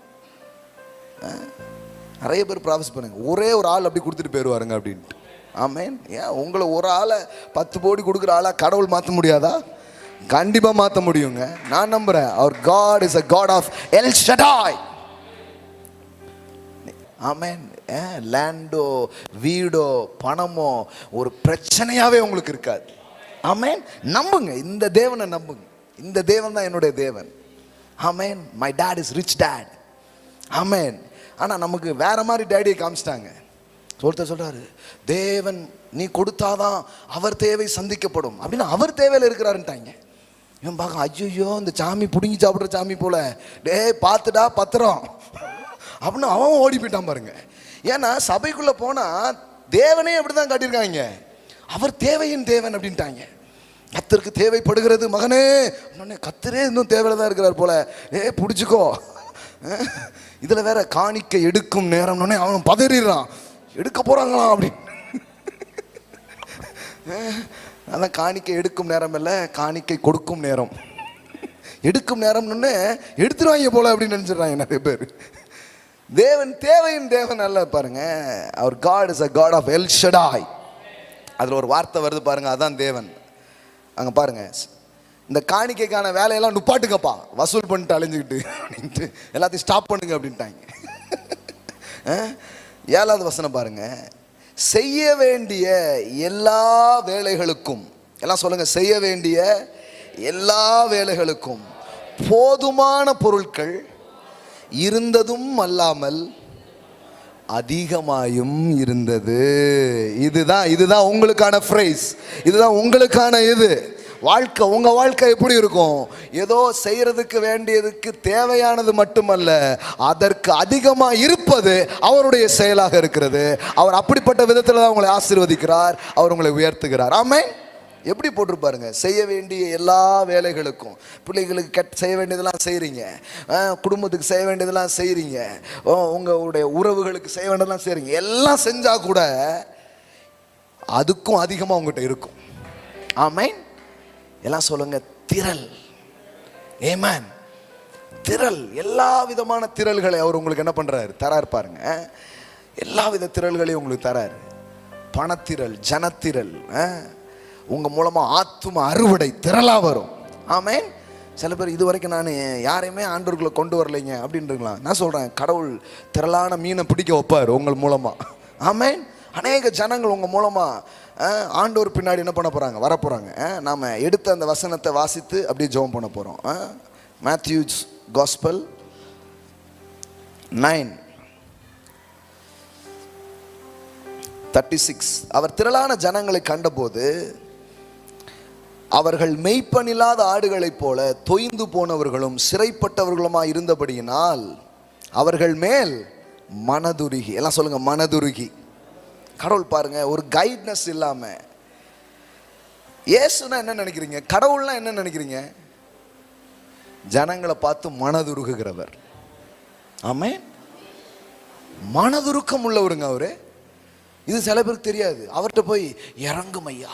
நிறைய பேர் ப்ராமிஸ் பண்ணுங்க, ஒரே ஒரு ஆள் அப்படி கொடுத்துட்டு போயிடுவாருங்க அப்படின்ட்டு. ஆமேன். ஏன் உங்களை ஒரு ஆளை 10 கோடி கொடுக்குற ஆளா கடவுள் மாற்ற முடியாதா? கண்டிப்பா மாற்ற முடியுங்க. நான் நம்புறேன். அவர் God is a God of El Shaddai. Amen. Lando வீடோ பணமோ ஒரு பிரச்சனையாவே உங்களுக்கு இருக்காது. ஆமேன். நம்புங்க, இந்த தேவனை நம்புங்க. இந்த தேவன் தான் என்னுடைய தேவன். Amen. My dad is rich dad. Amen. ஆனா நமக்கு வேற மாதிரி டேடியை காமிச்சிட்டாங்க. ஒருத்தர் சொல்றாரு, தேவன் நீ கொடுத்தாதான் அவர் தேவை சந்திக்கப்படும் அப்படின்னு அவர் தேவையில் இருக்கிறாருன்ட்டாங்க. இவன் பார்க்க, ஐயோ இந்த சாமி பிடுங்கி சாப்பிட்ற சாமி போல, டே பார்த்துடா பத்திரம் அப்படின்னு அவன் ஓடி போயிட்டான் பாருங்க. ஏன்னா சபைக்குள்ள போனா தேவனே அப்படிதான் காட்டியிருக்காங்க, அவர் தேவையின் தேவன் அப்படின்ட்டாங்க. கத்தருக்கு தேவைப்படுகிறது மகனே, கத்தரே இன்னும் தேவையில தான் இருக்கிறார் போல, பிடிச்சிக்கோ. இதுல வேற காணிக்கை எடுக்கும் நேரம்னே அவன் பதறிடுறான், எடுக்க போறாங்களா அப்படின்னு. அதான் காணிக்கை எடுக்கும் நேரம் இல்லை, காணிக்கை கொடுக்கும் நேரம். எடுக்கும் நேரம்னு எடுத்துருவாங்க போல அப்படின்னு நினைச்சிடறாங்க நிறைய பேர். தேவன் தேவையின் தேவன் அல்ல பாருங்க. அவர் God is a God of El Shaddai. அதுல ஒரு வார்த்தை வருது பாருங்க, அதான் தேவன். அங்க பாருங்க, இந்த காணிக்கைக்கான வேலையெல்லாம் நுப்பாட்டுக்கப்பா, வசூல் பண்ணிட்டு அழிஞ்சுக்கிட்டு எல்லாத்தையும் ஸ்டாப் பண்ணுங்க அப்படின்ட்டாங்க. 7வது வசனம் பாருங்க, செய்ய வேண்டிய எல்லா வேலைகளுக்கும், எல்லாம் சொல்லுங்க, செய்ய வேண்டிய எல்லா வேலைகளுக்கும் போதுமான பொருட்கள் இருந்ததும் அல்லாமல் அதிகமாயும் இருந்தது. இதுதான் உங்களுக்கான ஃப்ரேஸ், இதுதான் உங்களுக்கான இது வாழ்க்கை. உங்க வாழ்க்கை எப்படி இருக்கும்? ஏதோ செய்யறதுக்கு வேண்டியதுக்கு தேவையானது மட்டுமல்ல, அதற்கு அதிகமா இருப்பது அவருடைய செயலாக இருக்கிறது. அவர் அப்படிப்பட்ட விதத்தில் தான் உங்களை ஆசீர்வதிக்கிறார், அவர் உங்களை உயர்த்துகிறார். ஆமென். எப்படி போட்டிருப்பாருங்க, செய்ய வேண்டிய எல்லா வேலைகளுக்கும். பிள்ளைகளுக்கு செய்ய வேண்டியதெல்லாம் செய்கிறீங்க, குடும்பத்துக்கு செய்ய வேண்டியதெல்லாம் செய்கிறீங்க, உங்களுடைய உறவுகளுக்கு செய்ய வேண்டியதெல்லாம் செய்கிறீங்க. எல்லாம் செஞ்சால் கூட அதுக்கும் அதிகமாக உங்கள்கிட்ட இருக்கும். ஆமென். எல்லாம் சொல்லுங்க, திரள். ஆமென். திரள், எல்லா விதமான திரள்களை அவர் உங்களுக்கு என்ன பண்றாரு, தரார் பாருங்க. எல்லா வித திரள்களையும் உங்களுக்கு தராரு. பணத்திரள், ஜனத்திரள், உங்க மூலமா ஆத்தும அறுவடை திரளா வரும். ஆமென். சில பேர் இது வரைக்கும் நான் யாரையுமே ஆண்டவர்களை கொண்டு வரலைங்க அப்படின்றீங்களா? நான் சொல்றேன், கடவுள் திரளான மீனை பிடிக்க வைப்பார் உங்கள் மூலமா. ஆமென். அநேக ஜனங்கள் உங்க மூலமா ஆண்டவர் பின்னாடி என்ன பண்ண போறாங்க, வர போறாங்க. நாம எடுத்த அந்த வசனத்தை வாசித்து அப்படியே ஜெபம் பண்ண போறோம். Matthews gospel 9:36. அவர் திரளான ஜனங்களை கண்டபோது அவர்கள் மெய்ப்பனில்லாத ஆடுகளைப் போல தொய்ந்து போனவர்களும் சிறைப்பட்டவர்களுமாய் இருந்தபடியினால் அவர்கள் மேல் மனதுருகி. எல்லாம் சொல்லுங்க, மனதுருகி. கடவுள் பாருங்க, ஒரு கைட்னஸ் இல்லாம. இயேசுனா என்ன நினைக்கிறீங்க? கடவுள்னா என்ன நினைக்கிறீங்க? ஜனங்களை பார்த்து மனதுருகுகிறவர். ஆமென். மனதுருக்கம் உள்ளவருங்க அவரு. இது சில பேருக்கு தெரியாது. அவர்கிட்ட போய் இறங்கும் ஐயா,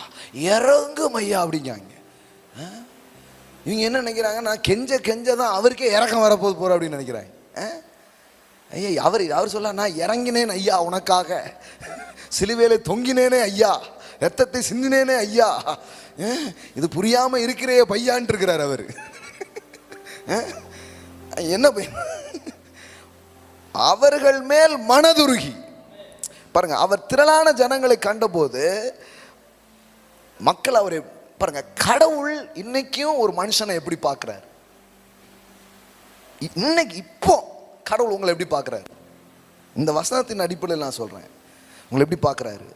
இறங்கும் ஐயா அப்படிங்காங்க. இவங்க என்ன நினைக்கிறாங்க, நான் கெஞ்சதான் அவருக்கே இறக்கம் வரப்போது போற அப்படின்னு நினைக்கிறாங்க. ஐயா, அவர் சொல்ல, நான் இறங்கினேன் ஐயா உனக்காக, சிலுவையில தொங்கினேனே ஐயா, ரத்தத்தை சிந்தினேனே ஐயா, இது புரியாம இருக்கிறே பையான் இருக்கிறார் அவரு. என்ன அவர்கள் மேல் மனதுருகி பாருங்க. அவர் திரளான ஜனங்களை கண்டபோது மக்கள் அவரை பாருங்க. கடவுள் இன்னைக்கும் ஒரு மனுஷனை எப்படி பார்க்கிறார்? இன்னைக்கு இப்போ கடவுள் உங்களை எப்படி பார்க்கிறார்? இந்த வசனத்தின் அடிப்படையில் நான் சொல்றேன், உங்களை எப்படி பார்க்கிறாரு?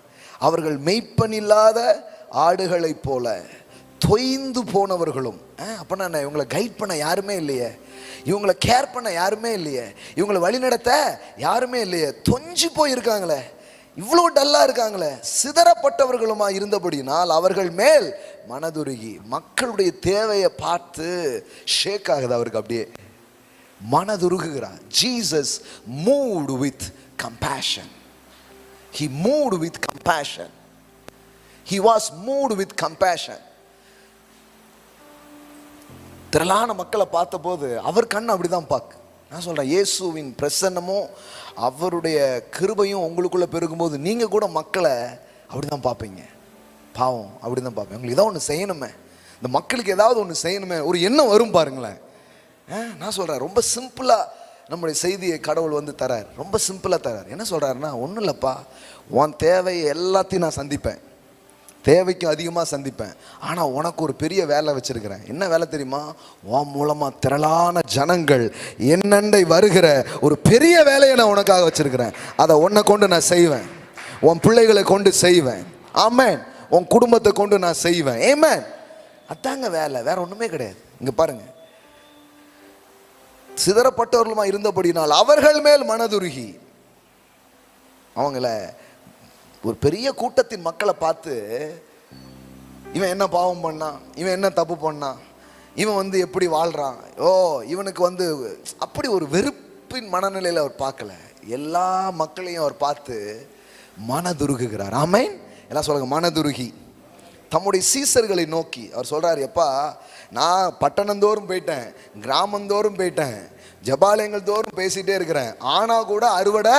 அவர்கள் மெய்ப்பனில்லாத ஆடுகளைப் போல தொய்ந்து போனவர்களும். அப்பனா என்ன, இவங்களை கைட் பண்ண யாருமே இல்லையே, இவங்களை கேர் பண்ண யாருமே இல்லையே, இவங்களை வழிநடத்த யாருமே இல்லையே, தொஞ்சு போயிருக்காங்களே, இவ்வளோ டல்லா இருக்காங்களே, சிதறப்பட்டவர்களுமா இருந்தபடினால் அவர்கள் மேல் மனதுருகி. மக்களுடைய தேவையை பார்த்து ஷேக் ஆகுது அவருக்கு, அப்படியே மனதுருகுகிறார். Jesus moved with compassion. He moved with compassion. He was moved with compassion. திரளான மக்களை பார்த்த போது அவர் கண் அப்படிதான் பார்க்கு. நான் சொல்கிறேன், இயேசுவின் பிரசன்னமும் அவருடைய கிருபையும் உங்களுக்குள்ளே பெருகும்போது நீங்கள் கூட மக்களை அப்படி தான் பார்ப்பீங்க. பாவம் அப்படி தான் பார்ப்பேன். உங்களுக்கு ஏதாவது ஒன்று செய்யணுமே, இந்த மக்களுக்கு ஏதாவது ஒன்று செய்யணுமே, ஒரு எண்ணம் வரும் பாருங்களேன். நான் சொல்கிறேன், ரொம்ப சிம்பிளாக நம்முடைய செய்தியை கடவுள் வந்து தரார். ரொம்ப சிம்பிளாக தரார். என்ன சொல்கிறாருன்னா, ஒன்றும் இல்லைப்பா, உன் தேவை எல்லாத்தையும் நான் சந்திப்பேன், தேவைக்கும் அதிகமாக சந்திப்பேன். ஆனால் உனக்கு ஒரு பெரிய வேலை வச்சுருக்கிறேன். என்ன வேலை தெரியுமா? உன் மூலமாக திரளான ஜனங்கள் என்னண்டை வருகிற ஒரு பெரிய வேலையை நான் உனக்காக வச்சுருக்கிறேன். அதை உன்னை கொண்டு நான் செய்வேன், உன் பிள்ளைகளை கொண்டு செய்வேன். ஆமென். உன் குடும்பத்தை கொண்டு நான் செய்வேன். ஆமென். அதாங்க வேலை, வேற ஒன்றுமே கிடையாது. இங்கே பாருங்க, சிதறப்பட்டவர்களுமா இருந்தபடினால் அவர்கள் மேல் மனதுருகி, அவங்கள ஒரு பெரிய கூட்டத்தின் மக்களை பார்த்து, இவன் என்ன பாவம் பண்ணான், இவன் என்ன தப்பு பண்ணான், இவன் வந்து எப்படி வாழ்றான், இவனுக்கு வந்து அப்படி ஒரு வெறுப்பின் மனநிலையில் அவர் பார்க்கல. எல்லா மக்களையும் அவர் பார்த்து மனதுருகுகிறார். ஆமென். எல்லாம் சொல்லுங்க, மனதுருகி. தம்முடைய சீசர்களை நோக்கி அவர் சொல்றாரு, எப்பா, நான் பட்டணந்தோறும் போயிட்டேன், கிராமந்தோறும் போயிட்டேன், ஜபாலயங்கள் தோறும் பேசிட்டே இருக்கிறேன், ஆனா கூட அறுவடை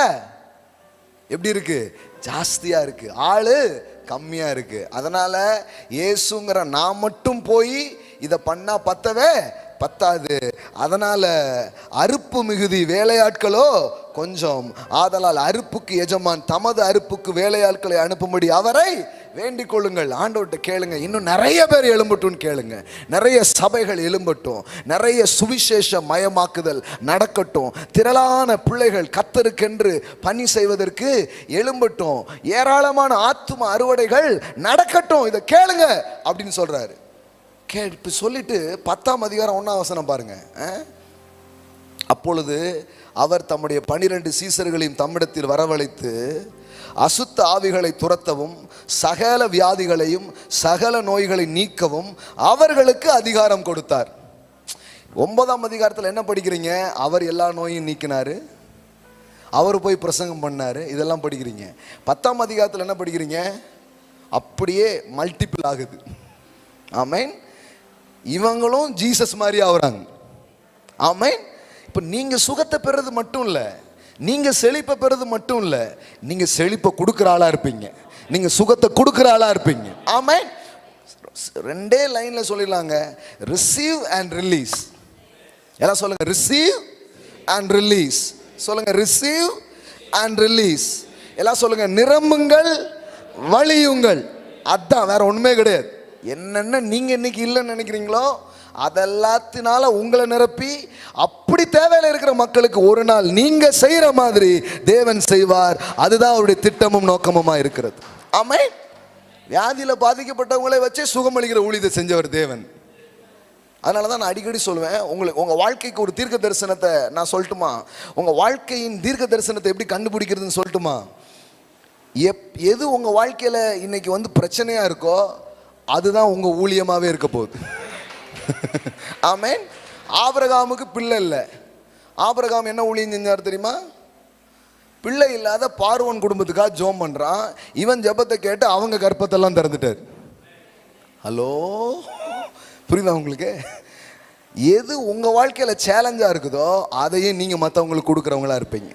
எப்படி இருக்கு? ஜாஸ்தியா இருக்கு, ஆளு கம்மியா இருக்கு. அதனால இயேசுங்கிற நான் மட்டும் போய் இதை பண்ணா பத்தவே பத்தாது. அதனால அறுப்பு மிகுதி, வேலையாட்களோ கொஞ்சம். ஆதலால் அறுப்புக்கு எஜமான் தமது அறுப்புக்கு வேலையாட்களை அனுப்பும்படி அவரை வேண்டிக் கொள்ளுங்கள். ஆண்டவர்கிட்ட கேளுங்க, இன்னும் நிறைய பேர் எழும்பட்டும்னு கேளுங்க, நிறைய சபைகள் எழும்பட்டும், நிறைய சுவிசேஷ மயமாக்குதல் நடக்கட்டும், திரளான பிள்ளைகள் கர்த்தருக்கென்று பணி செய்வதற்கு எழும்பட்டும், ஏராளமான ஆத்தும அறுவடைகள் நடக்கட்டும், இதை கேளுங்க அப்படின்னு சொல்றாரு. இப்ப சொல்லிட்டு 10ஆம் அதிகாரம் 1ஆம் வசனம் பாருங்க. அப்பொழுது அவர் தம்முடைய 12 சீசர்களையும் தம்மிடத்தில் வரவழைத்து அசுத்த ஆவிகளை துரத்தவும் சகல வியாதிகளையும் சகல நோய்களை நீக்கவும் அவர்களுக்கு அதிகாரம் கொடுத்தார். 9ஆம் அதிகாரத்தில் என்ன படிக்கிறீங்க? அவர் எல்லா நோயும் நீக்கினாரு, அவர் போய் பிரசங்கம் பண்ணாரு, இதெல்லாம் படிக்கிறீங்க. 10ஆம் அதிகாரத்தில் என்ன படிக்கிறீங்க? அப்படியே மல்டிபிள் ஆகுது. ஆமென். இவங்களும் ஜீசஸ் மாதிரி ஆகுறாங்க. ஆமென். இப்போ நீங்க சுகத்தை பெறது மட்டும் இல்லை, நீங்க செழிப்பை பெறது மட்டும் இல்லை, நீங்க செழிப்பை கொடுக்குற ஆளா இருப்பீங்க, நீங்க சுகத்தை கொடுக்குற ஆளா இருப்பீங்க. ஆமென். 2 லைன்ல சொல்லிடலாங்க, ரிசீவ் அண்ட் ரிலீஸ். எல்லாம் சொல்லுங்க, ரிசீவ் அண்ட் ரிலீஸ். சொல்லுங்க, ரிசீவ் அண்ட் ரிலீஸ். எல்லாம் சொல்லுங்க, நிரம்புங்கள் வழியுங்கள். அதான், வேற ஒண்ணுமே கிடையாது. என்னென்ன நீங்க இன்னைக்கு இல்லைன்னு நினைக்கிறீங்களோ அதெல்லாத்தினால உங்களை நிரப்பி அப்படி தேவையில இருக்கிற மக்களுக்கு ஒரு நாள் நீங்க செய்யற மாதிரி தேவன் செய்வார். அதுதான் அவருடைய திட்டமும் நோக்கமுமா இருக்கிறது. ஆமென். வியாதியில பாதிக்கப்பட்டவங்களை வச்சே சுகமளிக்கிற ஊழியத்தை செஞ்சவர் தேவன். அதனாலதான் நான் அடிக்கடி சொல்லுவேன், உங்களுக்கு உங்க வாழ்க்கைக்கு ஒரு தீர்க்க தரிசனத்தை நான் சொல்லட்டுமா? உங்க வாழ்க்கையின் தீர்க்க தரிசனத்தை எப்படி கண்டுபிடிக்கிறதுன்னு சொல்லட்டுமா? எது உங்க வாழ்க்கையில இன்னைக்கு வந்து பிரச்சனையா இருக்கோ அதுதான் உங்க ஊழியமாவே இருக்க போகுது. ஆமென். ஆபிரகாமுக்கு பிள்ளை இல்லை. ஆபிரகாம் என்ன ஊழியம் செஞ்சார் தெரியுமா? பிள்ளை இல்லாத பார்வோன் குடும்பத்துக்காக ஜோம் பண்றான். இவன் ஜெபத்தை கேட்டு அவங்க கர்ப்பத்தெல்லாம் திறந்துட்டார். ஹலோ, புரியுதா உங்களுக்கு? எது உங்க வாழ்க்கையில சேலஞ்சா இருக்குதோ அதையும் நீங்க மற்றவங்களுக்கு கொடுக்குறவங்களா இருப்பீங்க,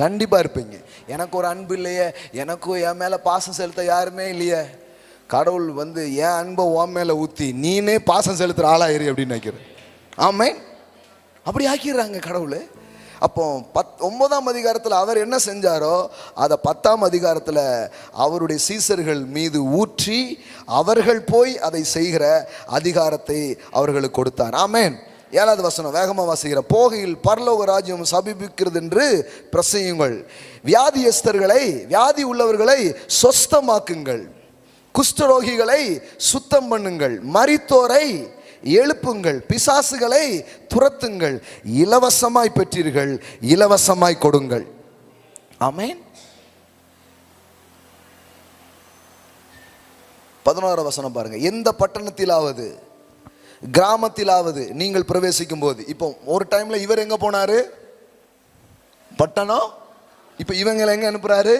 கண்டிப்பா இருப்பீங்க. எனக்கு ஒரு அன்பு இல்லையே, எனக்கும் என் மேல பாசம் செலுத்த யாருமே இல்லையே, கடவுள் வந்து என் அன்பை உன் மேல ஊத்தி நீனே பாசம் செலுத்துற ஆளாயிரு அப்படின்னு நினைக்கிறேன். ஆமென். அப்படி ஆக்கிடுறாங்க கடவுள். அப்போ 9ஆம் அதிகாரத்தில் அவர் என்ன செஞ்சாரோ அதை 10ஆம் அதிகாரத்தில் அவருடைய சீசர்கள் மீது ஊற்றி அவர்கள் போய் அதை செய்கிற அதிகாரத்தை அவர்களுக்கு கொடுத்தார். ஆமென். 7வது வசனம் வேகமாக வாசிக்கிற, போகையில் பரலோக ராஜ்யம் சமீபிக்கிறது என்று பிரசங்கியுங்கள், வியாதியஸ்தர்களை வியாதி உள்ளவர்களை சொஸ்தமாக்குங்கள், குஷ்டரோகிகளை சுத்தம் பண்ணுங்கள், மரித்தோரை எழுப்புங்கள், பிசாசுகளை துரத்துங்கள், இலவசமாய் பெற்றீர்கள் இலவசமாய் கொடுங்கள். ஆமென். 11வது வசனம் பாருங்க, எந்த பட்டணத்திலாவது கிராமத்திலாவது நீங்கள் பிரவேசிக்கும் போது. இப்போ ஒரு டைம்ல இவர் எங்க போனாரு? பட்டணம். இப்போ இவங்களை எங்க அனுப்புறாரு?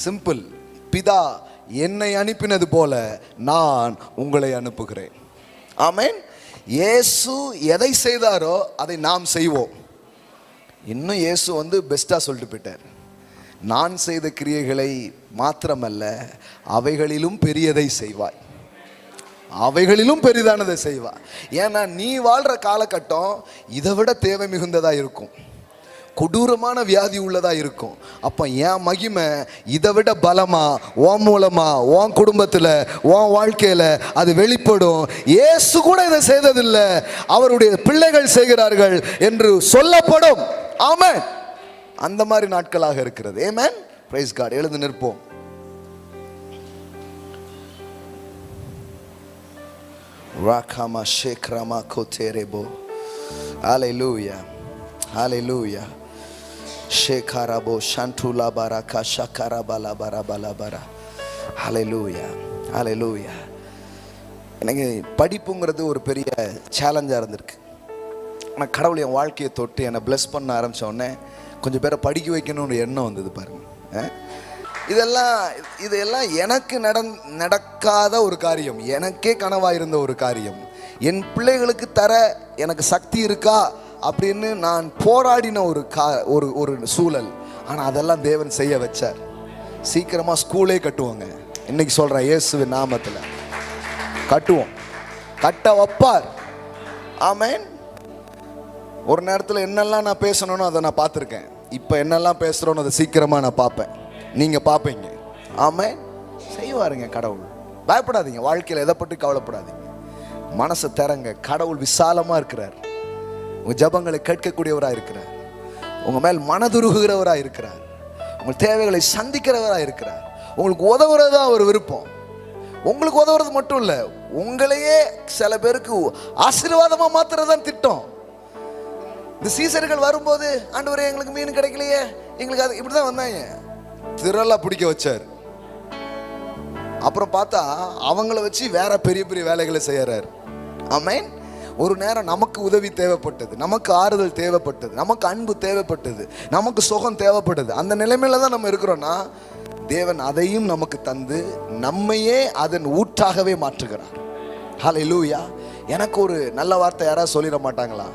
சிம்பிள், பிதா என்னை அனுப்பினது போல நான் உங்களை அனுப்புகிறேன். ஆமென். இயேசு எதை செய்தாரோ அதை நாம் செய்வோம். இன்னும் இயேசு வந்து பெஸ்ட்டாக சொல்லிட்டு போயிட்டார். நான் செய்த கிரியைகளை மாத்திரமல்ல, அவைகளிலும் பெரியதை செய்வாய், அவைகளிலும் பெரிதானதை செய்வாய். ஏன்னா நீ வாழ்கிற காலகட்டம் இதை விட தேவை மிகுந்ததாக இருக்கும், கொடூரமான வியாதி உள்ளதாக இருக்கும். அப்போ என் மகிமை இதை விட பலமா உன் மூலமா உன் குடும்பத்தில் உன் வாழ்க்கையில் அது வெளிப்படும். இயேசு கூட இதை செய்ததில்லை, அவருடைய பிள்ளைகள் செய்கிறார்கள் என்று சொல்லப்படும். ஆமென். அந்த மாதிரி நாட்களாக இருக்கிறது. ஆமென். Praise God. எழுந்து நிற்போம். ராகமா ஷேக்ரமா கோதேரேபோ. ஹalleluya, ஹalleluya. ஷேகாரபோ ஷான்டுலா பரகா ஷகரபல பரபல. ஹalleluya, ஹalleluya. எனக்கு படிப்புங்கிறது ஒரு பெரிய சேலஞ்சாக இருந்திருக்கு. ஆனால் கடவுள் என் வாழ்க்கையை தொட்டு என்னை பிளஸ் பண்ண ஆரம்பித்த உடனே கொஞ்சம் பேரை படிக்க வைக்கணும்னு எண்ணம் வந்தது பாருங்க. இதெல்லாம் எனக்கு நடக்காத ஒரு காரியம், எனக்கே கனவாக இருந்த ஒரு காரியம். என் பிள்ளைகளுக்கு தர எனக்கு சக்தி இருக்கா அப்படின்னு நான் போராடின ஒரு சூழல். ஆனால் அதெல்லாம் தேவன் செய்ய வச்சார். சீக்கிரமாக ஸ்கூலே கட்டுவாங்க. இன்னைக்கு சொல்கிறேன், இயேசுவின் நாமத்தில் கட்டுவோம், கட்ட வைப்பார். ஆமென். ஒரு நேரத்தில் என்னெல்லாம் நான் பேசணும்னு அதை நான் பார்த்துருக்கேன். இப்போ என்னெல்லாம் பேசுகிறோன்னு அதை சீக்கிரமாக நான் பார்ப்பேன், நீங்கள் பார்ப்பீங்க. ஆமென். செய்வாருங்க கடவுள். பயப்படாதீங்க, வாழ்க்கையில் எதை பற்றி கவலைப்படாதீங்க. மனசை திறங்க. கடவுள் விசாலமாக இருக்கிறார். உங்கள் ஜபங்களை கேட்கக்கூடியவராக இருக்கிறார். உங்கள் மேல் மனதுருகுகிறவராக இருக்கிறார். உங்கள் தேவைகளை சந்திக்கிறவராக இருக்கிறார். உங்களுக்கு உதவுறது தான் ஒரு விருப்பம். உங்களுக்கு உதவுறது மட்டும் இல்லை, உங்களையே சில பேருக்கு ஆசீர்வாதமாக மாத்துறது தான் திட்டம். இந்த சீசர்கள் வரும்போது, ஆண்டவரே எங்களுக்கு மீன் கிடைக்கலையே, எங்களுக்கு அது இப்படி தான் வந்தாங்க. திரளா பிடிக்க வச்சார். அப்புறம் பார்த்தா அவங்கள வச்சு வேற பெரிய பெரிய வேலைகளை செய்யறாரு. ஆமென். ஒரு நேரம் நமக்கு உதவி தேவைப்பட்டது, நமக்கு ஆறுதல் தேவைப்பட்டது, நமக்கு அன்பு தேவைப்பட்டது, நமக்கு சுகம் தேவைப்பட்டது. அந்த நிலைமையில தான் நம்ம இருக்கிறோம்னா தேவன் அதையும் நமக்கு தந்து நம்மையே அதன் ஊற்றாகவே மாற்றுகிறார். ஹல்லேலூயா. எனக்கு ஒரு நல்ல வார்த்தை யாராவது சொல்லிட மாட்டாங்களா?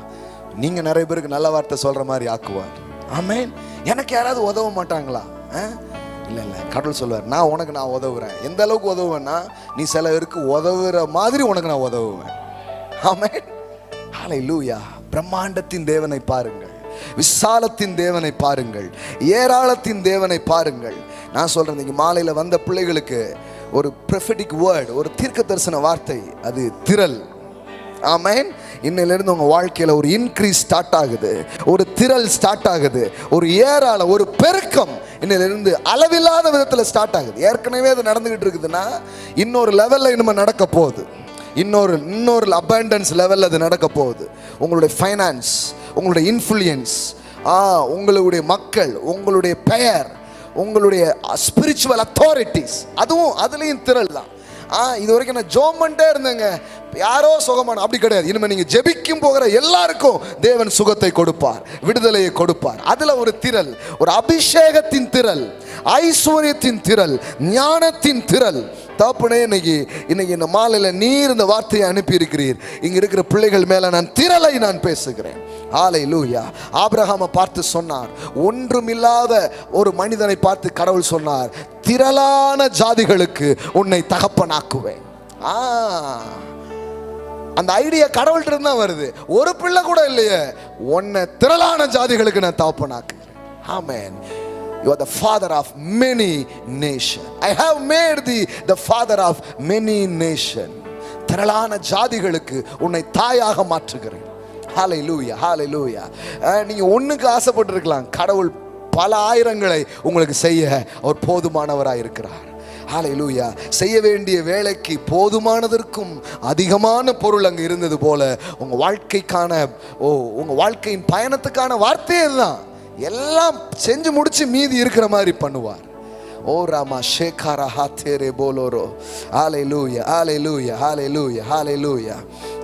நீங்க நிறைய பேருக்கு நல்ல வார்த்தை சொல்ற மாதிரி ஆக்குவார். ஆமென். எனக்கு யாராவது உதவ மாட்டாங்களா? இல்லை இல்லை, கடவுள் சொல்வார், நான் உதவுறேன். எந்த அளவுக்கு உதவுவேன்னா, நீ சில பேருக்கு உதவுற மாதிரி உனக்கு நான் உதவுவேன். ஆமென். ஹல்லேலூயா. பிரம்மாண்டத்தின் தேவனை பாருங்கள், விசாலத்தின் தேவனை பாருங்கள், ஏராளத்தின் தேவனை பாருங்கள். நான் சொல்றேன், நீங்க மாலையில வந்த பிள்ளைகளுக்கு ஒரு prophetic word, ஒரு தீர்க்க தரிசன வார்த்தை, அது திரள். ஆமென். இன்னிலிருந்து உங்க வாழ்க்கையில ஒரு இன்க்ரீஸ் ஸ்டார்ட் ஆகுது, ஒரு திரள் ஸ்டார்ட் ஆகுது, ஒரு ஏராள ஒரு பெருக்கம் இன்னிலிருந்து அளவில்லாத விதத்துல ஸ்டார்ட் ஆகுது. ஏற்கனவே அது நடந்துகிட்டு இருக்குதுன்னா இன்னொரு லெவல்ல இனிமே நடக்க போகுது. இன்னொரு அபண்டன்ஸ் லெவல்ல அது நடக்க போகுது. உங்களுடைய ஃபைனான்ஸ், உங்களுடைய இன்ஃப்ளூயன்ஸ், உங்களுடைய மக்கள், உங்களுடைய பெயர், உங்களுடைய ஸ்பிரிச்சுவல் அத்தாரிட்டிஸ், அதுலேயும் திரள் தான். இது வரைக்கும் நான் ஜோம் பண்ணிட்டே இருந்தேங்க, யாரோ சுகமான, அப்படி கிடையாது. இனிமேல் நீங்கள் ஜெபிக்கும் போகிற எல்லாருக்கும் தேவன் சுகத்தை கொடுப்பார், விடுதலையை கொடுப்பார். அதில் ஒரு திரள், ஒரு அபிஷேகத்தின் திரள், ஐஸ்வர்யத்தின் திரள், ஞானத்தின் திரள். தப்புனே இன்னைக்கு இந்த மாலையில் நீர் இந்த வார்த்தையை அனுப்பி இருக்கிறீர். இங்க இருக்கிற பிள்ளைகள் மேல நான் திரளை நான் பேசுகிறேன். ஹல்லேலூயா. ஆபிரகாமை பார்த்து சொன்னார், ஒன்றுமில்லாத ஒரு மனிதனை பார்த்து கடவுள் சொன்னார், திரளான ஜாதிகளுக்கு உன்னை தகப்பனாக்குவேன். அந்த ஐடியா கடவுள்கிட்ட இருந்தா வருது. ஒரு பிள்ளை கூட இல்லையே, உன்னை திரளான ஜாதிகளுக்கு நான் தகப்பனாக்குகிறேன். ஆமென். You are the father of many nations. I have made thee the father of many nations. திரளான ஜாதிகளுக்கு உன்னை தாயாக மாற்றுகிறேன். ஹல்லேலூயா, ஹல்லேலூயா. நீங்க ஒண்ணுக்கு ஆசைப்பட்டிருக்கலாம், கடவுள் பல ஆயிரங்களை உங்களுக்கு செய்ய அவர் போதுமானவராக இருக்கிறார். ஹல்லேலூயா. செய்ய வேண்டிய வேலைக்கு போதுமானதற்கும் அதிகமான பொருள் அங்கு இருந்தது போல உங்க வாழ்க்கைக்கான உங்க வாழ்க்கையின் பயணத்துக்கான வார்த்தையே இதுதான். எல்லாம் செஞ்சு முடிச்சு மீதி இருக்கிற மாதிரி பண்ணுவார். ஓ ராமா ஷேகாரா ஹாத்தேரே போலோரோ. ஹல்லேலூயா, ஹல்லேலூயா, ஹல்லேலூயா, ஹல்லேலூயா,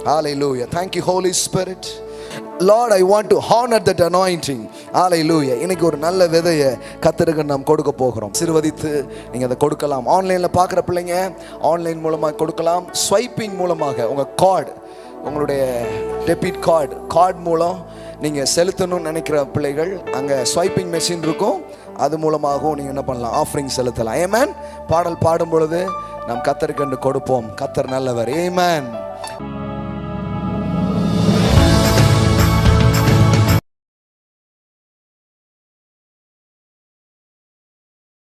ஹல்லேலூயா. Thank you Holy Spirit. Lord, I want to honor that anointing. Hallelujah. இன்னைக்கு ஒரு நல்ல விதையை கர்த்தருக்கு நாம் கொடுக்க போகிறோம். ஆசீர்வதித்து நீங்க அதை கொடுக்கலாம். ஆன்லைன்ல பார்க்குற பிள்ளைங்க ஆன்லைன் மூலமாக கொடுக்கலாம். ஸ்வைப்பிங் மூலமாக உங்க கார்டு, உங்களுடைய டெபிட் கார்டு மூலம் நீங்கள் செலுத்தணும்னு நினைக்கிற பிள்ளைகள் அங்கே ஸ்வைப்பிங் மெஷின் இருக்கும், அது மூலமாகவும் நீங்கள் என்ன பண்ணலாம், ஆஃபரிங் செலுத்தலாம். ஆமென். பாடல் பாடும் பொழுது நாம் கர்த்தருக்கு கொடுப்போம். கர்த்தர் நல்லவர். ஆமென்.